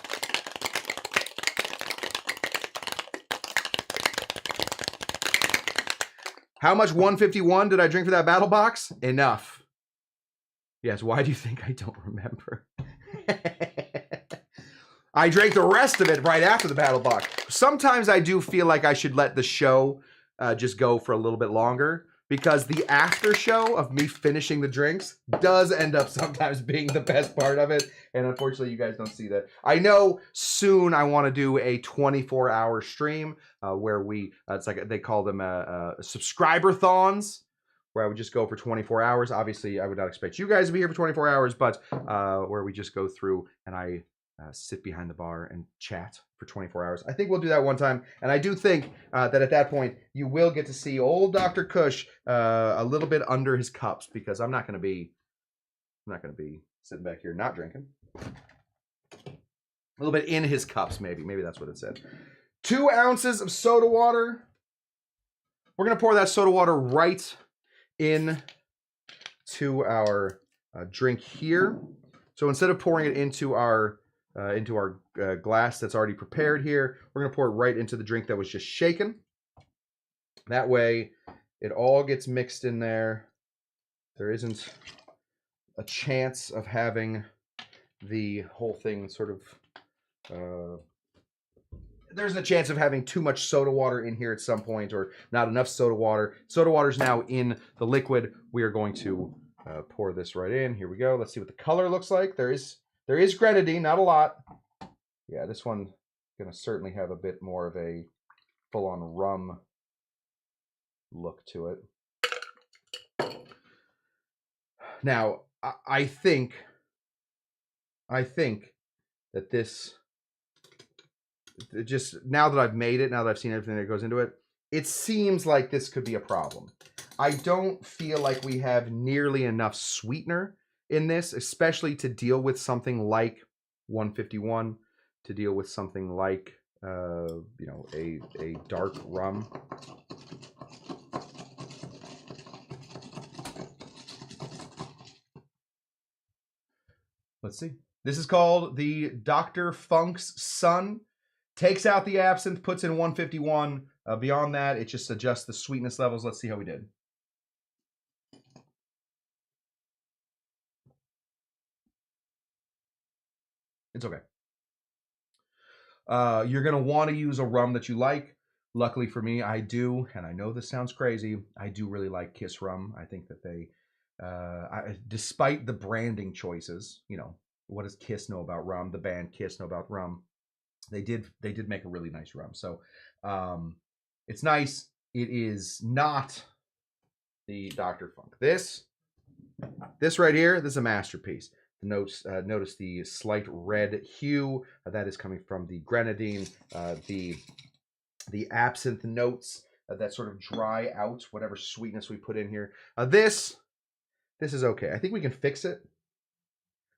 How much 151 did I drink for that battle box? Enough. Yes, why do you think I don't remember? I drank the rest of it right after the battle box. Sometimes I do feel like I should let the show just go for a little bit longer, because the after show of me finishing the drinks does end up sometimes being the best part of it. And unfortunately, you guys don't see that. I know soon I want to do a 24-hour stream where it's like they call them subscriber thons, where I would just go for 24 hours. Obviously, I would not expect you guys to be here for 24 hours, but where we just go through and I sit behind the bar and chat for 24 hours. I think we'll do that one time. And I do think that at that point, you will get to see old Dr. Kush a little bit under his cups, because I'm not going to be sitting back here not drinking. A little bit in his cups, maybe. Maybe that's what it said. 2 ounces of soda water. We're going to pour that soda water right in to our drink here. So instead of pouring it into our glass that's already prepared here, we're going to pour it right into the drink that was just shaken. That way, it all gets mixed in there. There isn't a chance of having the whole thing sort of... there's a chance of having too much soda water in here at some point, or not enough soda water. Soda water is now in the liquid. We are going to pour this right in. Here we go. Let's see what the color looks like. There is grenadine, not a lot. Yeah, this one's going to certainly have a bit more of a full-on rum look to it. Now, I think that this, just now that I've made it, now that I've seen everything that goes into it, it seems like this could be a problem. I don't feel like we have nearly enough sweetener in this, especially to deal with something like 151, to deal with something like, you know, a dark rum. Let's see. This is called the Dr. Funk's Sun. Takes out the absinthe, puts in 151. Beyond that, it just adjusts the sweetness levels. Let's see how we did. It's okay. You're going to want to use a rum that you like. Luckily for me, I do, and I know this sounds crazy, I do really like Kiss rum. I think that they, despite the branding choices, you know, what does Kiss know about rum? The band Kiss know about rum. They did make a really nice rum. So it's nice. It is not the Dr. Funk. This right here, this is a masterpiece. Notice the slight red hue that is coming from the grenadine, the absinthe notes that sort of dry out whatever sweetness we put in here. This is okay. I think we can fix it.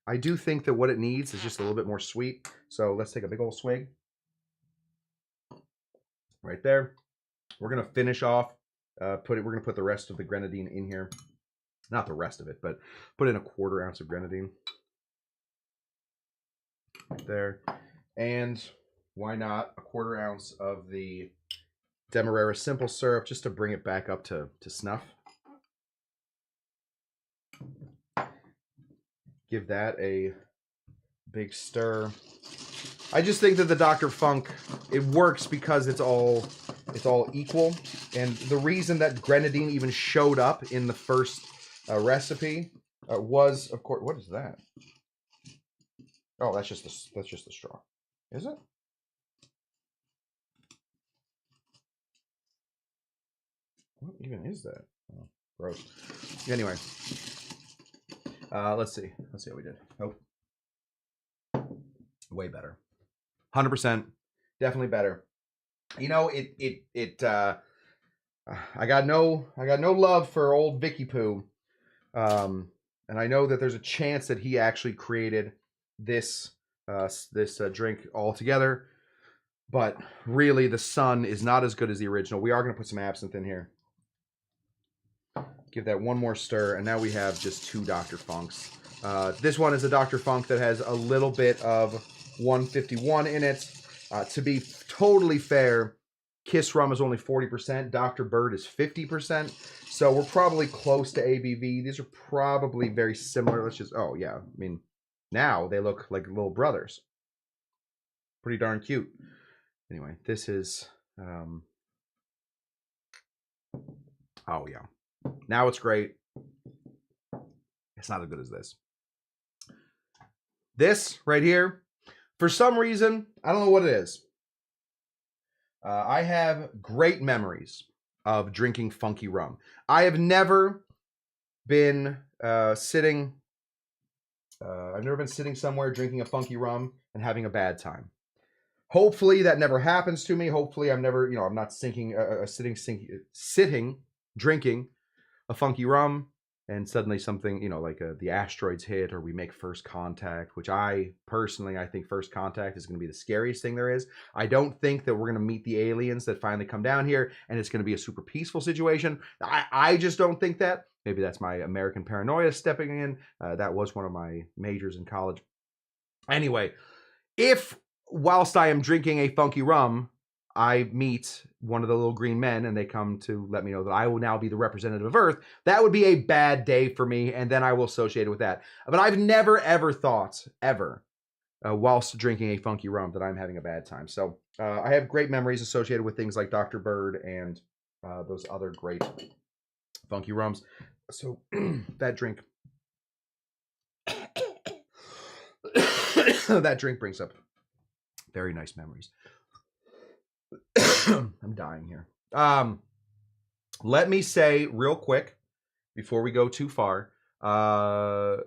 I do think that what it needs is just a little bit more sweet. So let's take a big old swig. Right there. We're gonna finish off. We're gonna put the rest of the grenadine in here. Not the rest of it, but put in a 1/4 ounce of grenadine. Right there. And why not a 1/4 ounce of the Demerara simple syrup, just to bring it back up to snuff. Give that a big stir. I just think that the Dr. Funk, it works because it's all equal. And the reason that grenadine even showed up in the first recipe was, of course, what is that? Oh, that's just the straw. Is it? What even is that? Oh, gross. Anyway, let's see how we did. Oh, way better. 100%, definitely better. You know, I got no love for old Vicky Poo, and I know that there's a chance that he actually created this drink altogether, but really the Sun is not as good as the original. We are going to put some absinthe in here. Give that one more stir, and now we have just 2 Dr. Funks. This one is a Dr. Funk that has a little bit of 151 in it. To be totally fair, Kiss Rum is only 40%. Dr. Bird is 50%. So we're probably close to ABV. These are probably very similar. Let's just, oh yeah, I mean, now they look like little brothers. Pretty darn cute. Anyway, this is, oh yeah. Now it's great. It's not as good as this. This right here, for some reason, I don't know what it is. I have great memories of drinking funky rum. I have never been sitting I've never been sitting somewhere drinking a funky rum and having a bad time. Hopefully that never happens to me. Hopefully I'm never, I'm not sitting, drinking a funky rum, and suddenly something, like the asteroids hit or we make first contact, which I think first contact is going to be the scariest thing there is. I don't think that we're going to meet the aliens that finally come down here and it's going to be a super peaceful situation. I just don't think that. Maybe that's my American paranoia stepping in. That was one of my majors in college. Anyway, if whilst I am drinking a funky rum, I meet one of the little green men and they come to let me know that I will now be the representative of Earth, that would be a bad day for me, and then I will associate it with that. But I've never, ever thought, whilst drinking a funky rum, that I'm having a bad time. So I have great memories associated with things like Dr. Bird and those other great funky rums. So that drink... that drink brings up very nice memories. I'm dying here. Let me say real quick before we go too far. So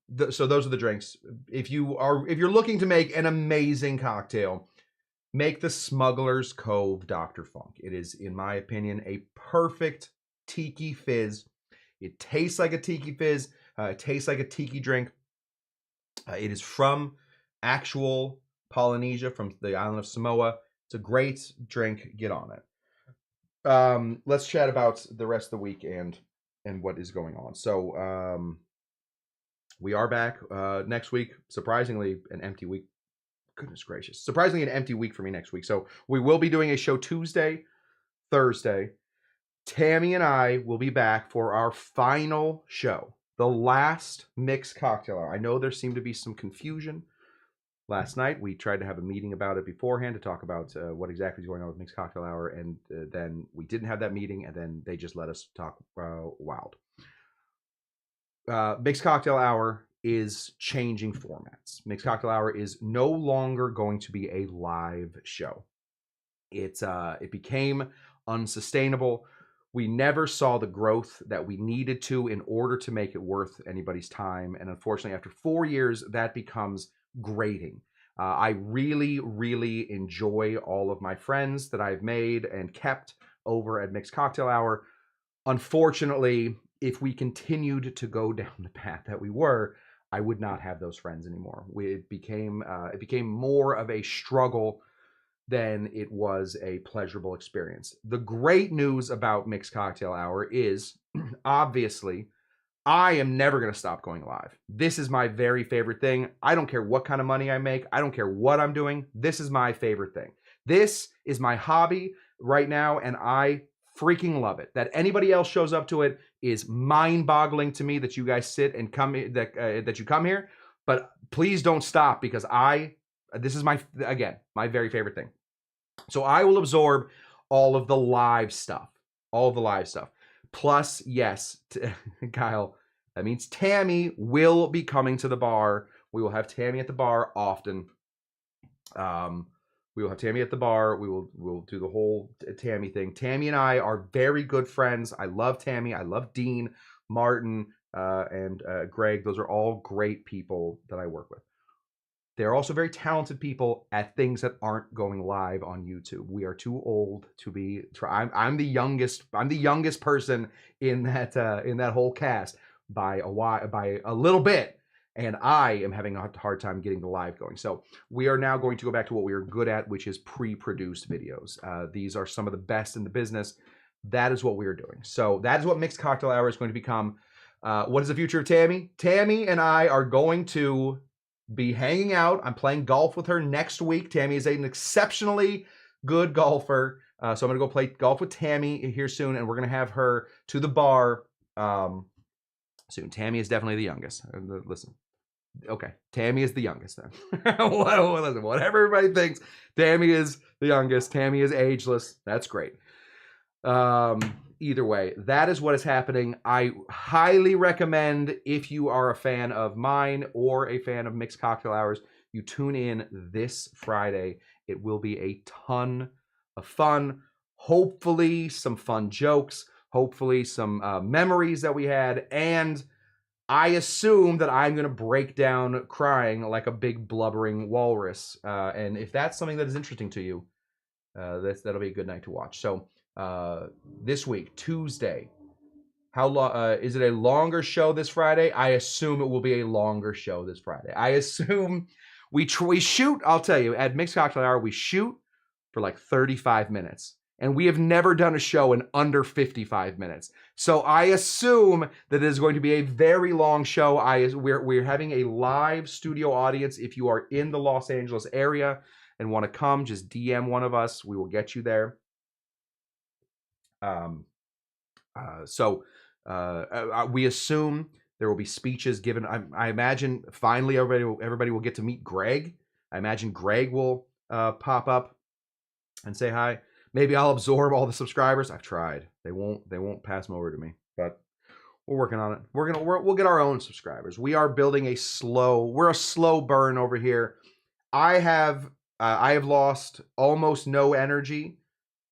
those are the drinks. If you're looking to make an amazing cocktail, make the Smuggler's Cove Dr. Funk. It is, in my opinion, a perfect tiki fizz. It tastes like a tiki fizz. It tastes like a tiki drink. It is from actual Polynesia, from the island of Samoa. It's a great drink. Get on it. Let's chat about the rest of the week and what is going on. So we are back next week. Surprisingly, an empty week. Goodness gracious. Surprisingly, an empty week for me next week. So we will be doing a show Tuesday, Thursday. Tammy and I will be back for our final show. The last mixed cocktail hour. I know there seemed to be some confusion last night. We tried to have a meeting about it beforehand to talk about what exactly is going on with mixed cocktail hour, and then we didn't have that meeting, and then they just let us talk wild. Mixed cocktail hour is changing formats. Mixed cocktail hour is no longer going to be a live show. It became unsustainable. We never saw the growth that we needed to in order to make it worth anybody's time. And unfortunately, after 4 years, that becomes grating. I really, really enjoy all of my friends that I've made and kept over at Mixed Cocktail Hour. Unfortunately, if we continued to go down the path that we were, I would not have those friends anymore. It became more of a struggle than it was a pleasurable experience. The great news about Mixed Cocktail Hour is, obviously, I am never going to stop going live. This is my very favorite thing. I don't care what kind of money I make. I don't care what I'm doing. This is my favorite thing. This is my hobby right now, and I freaking love it. That anybody else shows up to it is mind-boggling to me, that you guys sit and come that you come here. But please don't stop, because this is my very favorite thing. So I will absorb all of the live stuff. Plus, yes, Kyle, that means Tammy will be coming to the bar. We will have Tammy at the bar often. We will have Tammy at the bar. We'll do the whole Tammy thing. Tammy and I are very good friends. I love Tammy. I love Dean, Martin, and Greg. Those are all great people that I work with. They're also very talented people at things that aren't going live on YouTube. We are too old to be. I'm the youngest. I'm the youngest person in that whole cast by a little bit, and I am having a hard time getting the live going. So we are now going to go back to what we are good at, which is pre-produced videos. These are some of the best in the business. That is what we are doing. So that is what Mixed Cocktail Hour is going to become. What is the future of Tammy? Tammy and I are going to be hanging out. I'm playing golf with her next week. Tammy is an exceptionally good golfer. So I'm going to go play golf with Tammy here soon, and we're going to have her to the bar soon. Tammy is definitely the youngest. Listen. Okay, Tammy is the youngest then. Listen, whatever everybody thinks, Tammy is the youngest. Tammy is ageless. That's great. Either way, that is what is happening. I highly recommend, if you are a fan of mine or a fan of Mixed Cocktail Hours, you tune in this Friday. It will be a ton of fun. Hopefully some fun jokes. Hopefully some memories that we had. And I assume that I'm going to break down crying like a big blubbering walrus. And if that's something that is interesting to you, that'll be a good night to watch. So this week, Tuesday, how long is it? A longer show this Friday? I assume it will be a longer show this Friday. I assume we shoot. I'll tell you, at Mixed Cocktail Hour, we shoot for like 35 minutes. And we have never done a show in under 55 minutes. So I assume that it is going to be a very long show. We're having a live studio audience. If you are in the Los Angeles area and want to come, just DM one of us. We will get you there. We assume there will be speeches given. I imagine finally everybody will get to meet Greg. I imagine Greg will pop up and say hi. Maybe I'll absorb all the subscribers. I've tried. They won't pass them over to me, but we're working on it. We'll get our own subscribers. We are building we're a slow burn over here. I have lost almost no energy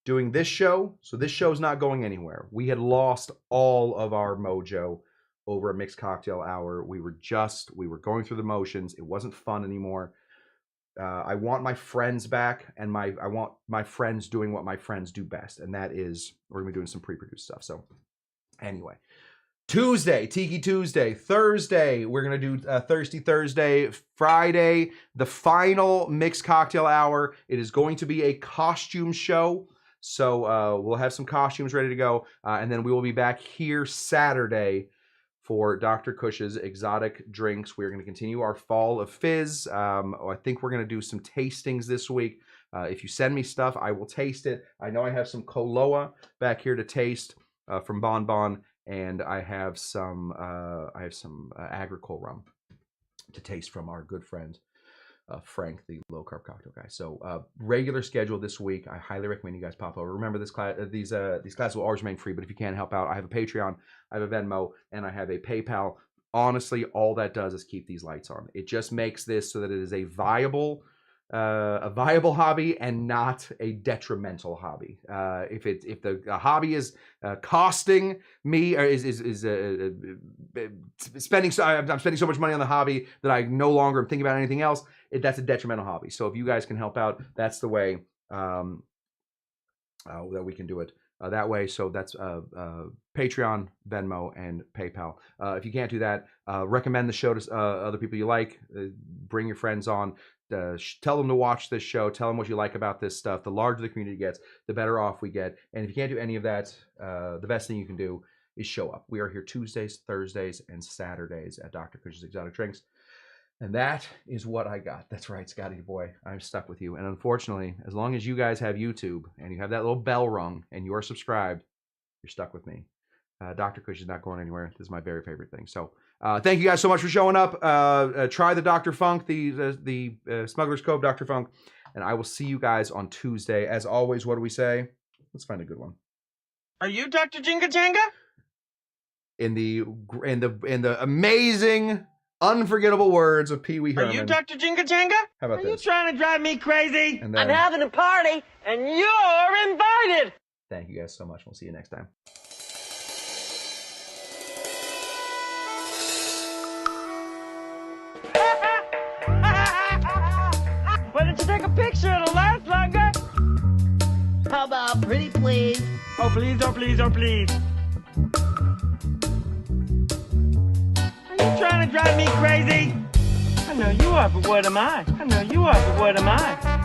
doing this show, so this show's not going anywhere. We had lost all of our mojo over a Mixed Cocktail Hour. We were going through the motions. It wasn't fun anymore. I want my friends back, and I want my friends doing what my friends do best, and that is we're gonna be doing some pre-produced stuff. So anyway, Tuesday, Tiki Tuesday. Thursday, we're gonna do Thirsty Thursday. Friday, the final Mixed Cocktail Hour. It is going to be a costume show, so we'll have some costumes ready to go, and then we will be back here Saturday for Dr. Kush's exotic drinks. We're going to continue our fall of Fizz. I think we're going to do some tastings this week. If you send me stuff, I will taste it. I know I have some Koloa back here to taste from Bon Bon, and I have some Agricole rum to taste from our good friend Frank, the low carb cocktail guy. So regular schedule this week. I highly recommend you guys pop over. Remember, these classes will always remain free, but if you can't help out, I have a Patreon, I have a Venmo, and I have a PayPal. Honestly, all that does is keep these lights on. It just makes this so that it is a viable hobby and not a detrimental hobby. If the hobby is costing me, or I'm spending so much money on the hobby that I no longer am thinking about anything else, that's a detrimental hobby. So if you guys can help out, that's the way that we can do it that way. So that's Patreon, Venmo, and PayPal. If you can't do that, recommend the show to other people you like. Bring your friends on. Tell them to watch this show. Tell them what you like about this stuff. The larger the community gets, the better off we get. And if you can't do any of that, the best thing you can do is show up. We are here Tuesdays, Thursdays, and Saturdays at Dr. Kush's Exotic Drinks. And that is what I got. That's right, Scotty boy. I'm stuck with you. And unfortunately, as long as you guys have YouTube and you have that little bell rung and you are subscribed, you're stuck with me. Dr. Kush is not going anywhere. This is my very favorite thing. So thank you guys so much for showing up. Try the Dr. Funk, the Smuggler's Cove Dr. Funk, and I will see you guys on Tuesday. As always, what do we say? Let's find a good one. Are you Dr. Jinga Janga? In the amazing, unforgettable words of Pee Wee Herman. Are you Dr. Jinga Janga? How about this? Are you trying to drive me crazy? And then, I'm having a party, and you're invited. Thank you guys so much. We'll see you next time. Why don't you take a picture? It'll last longer. How about pretty please? Oh, please, oh, please, oh, please. Are you trying to drive me crazy? I know you are, but what am I? I know you are, but what am I?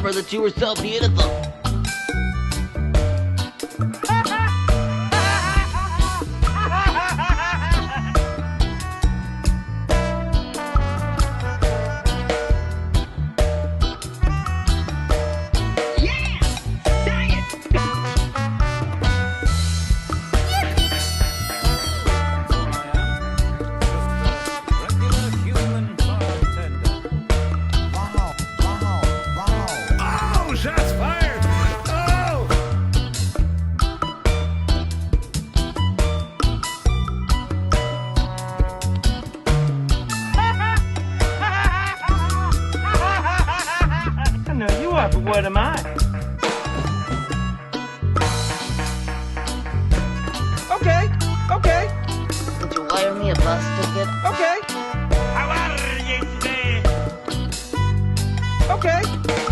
That you were so beautiful. are, but what am I? Okay. Would you wire me a bus ticket? Okay. How are you today? Okay.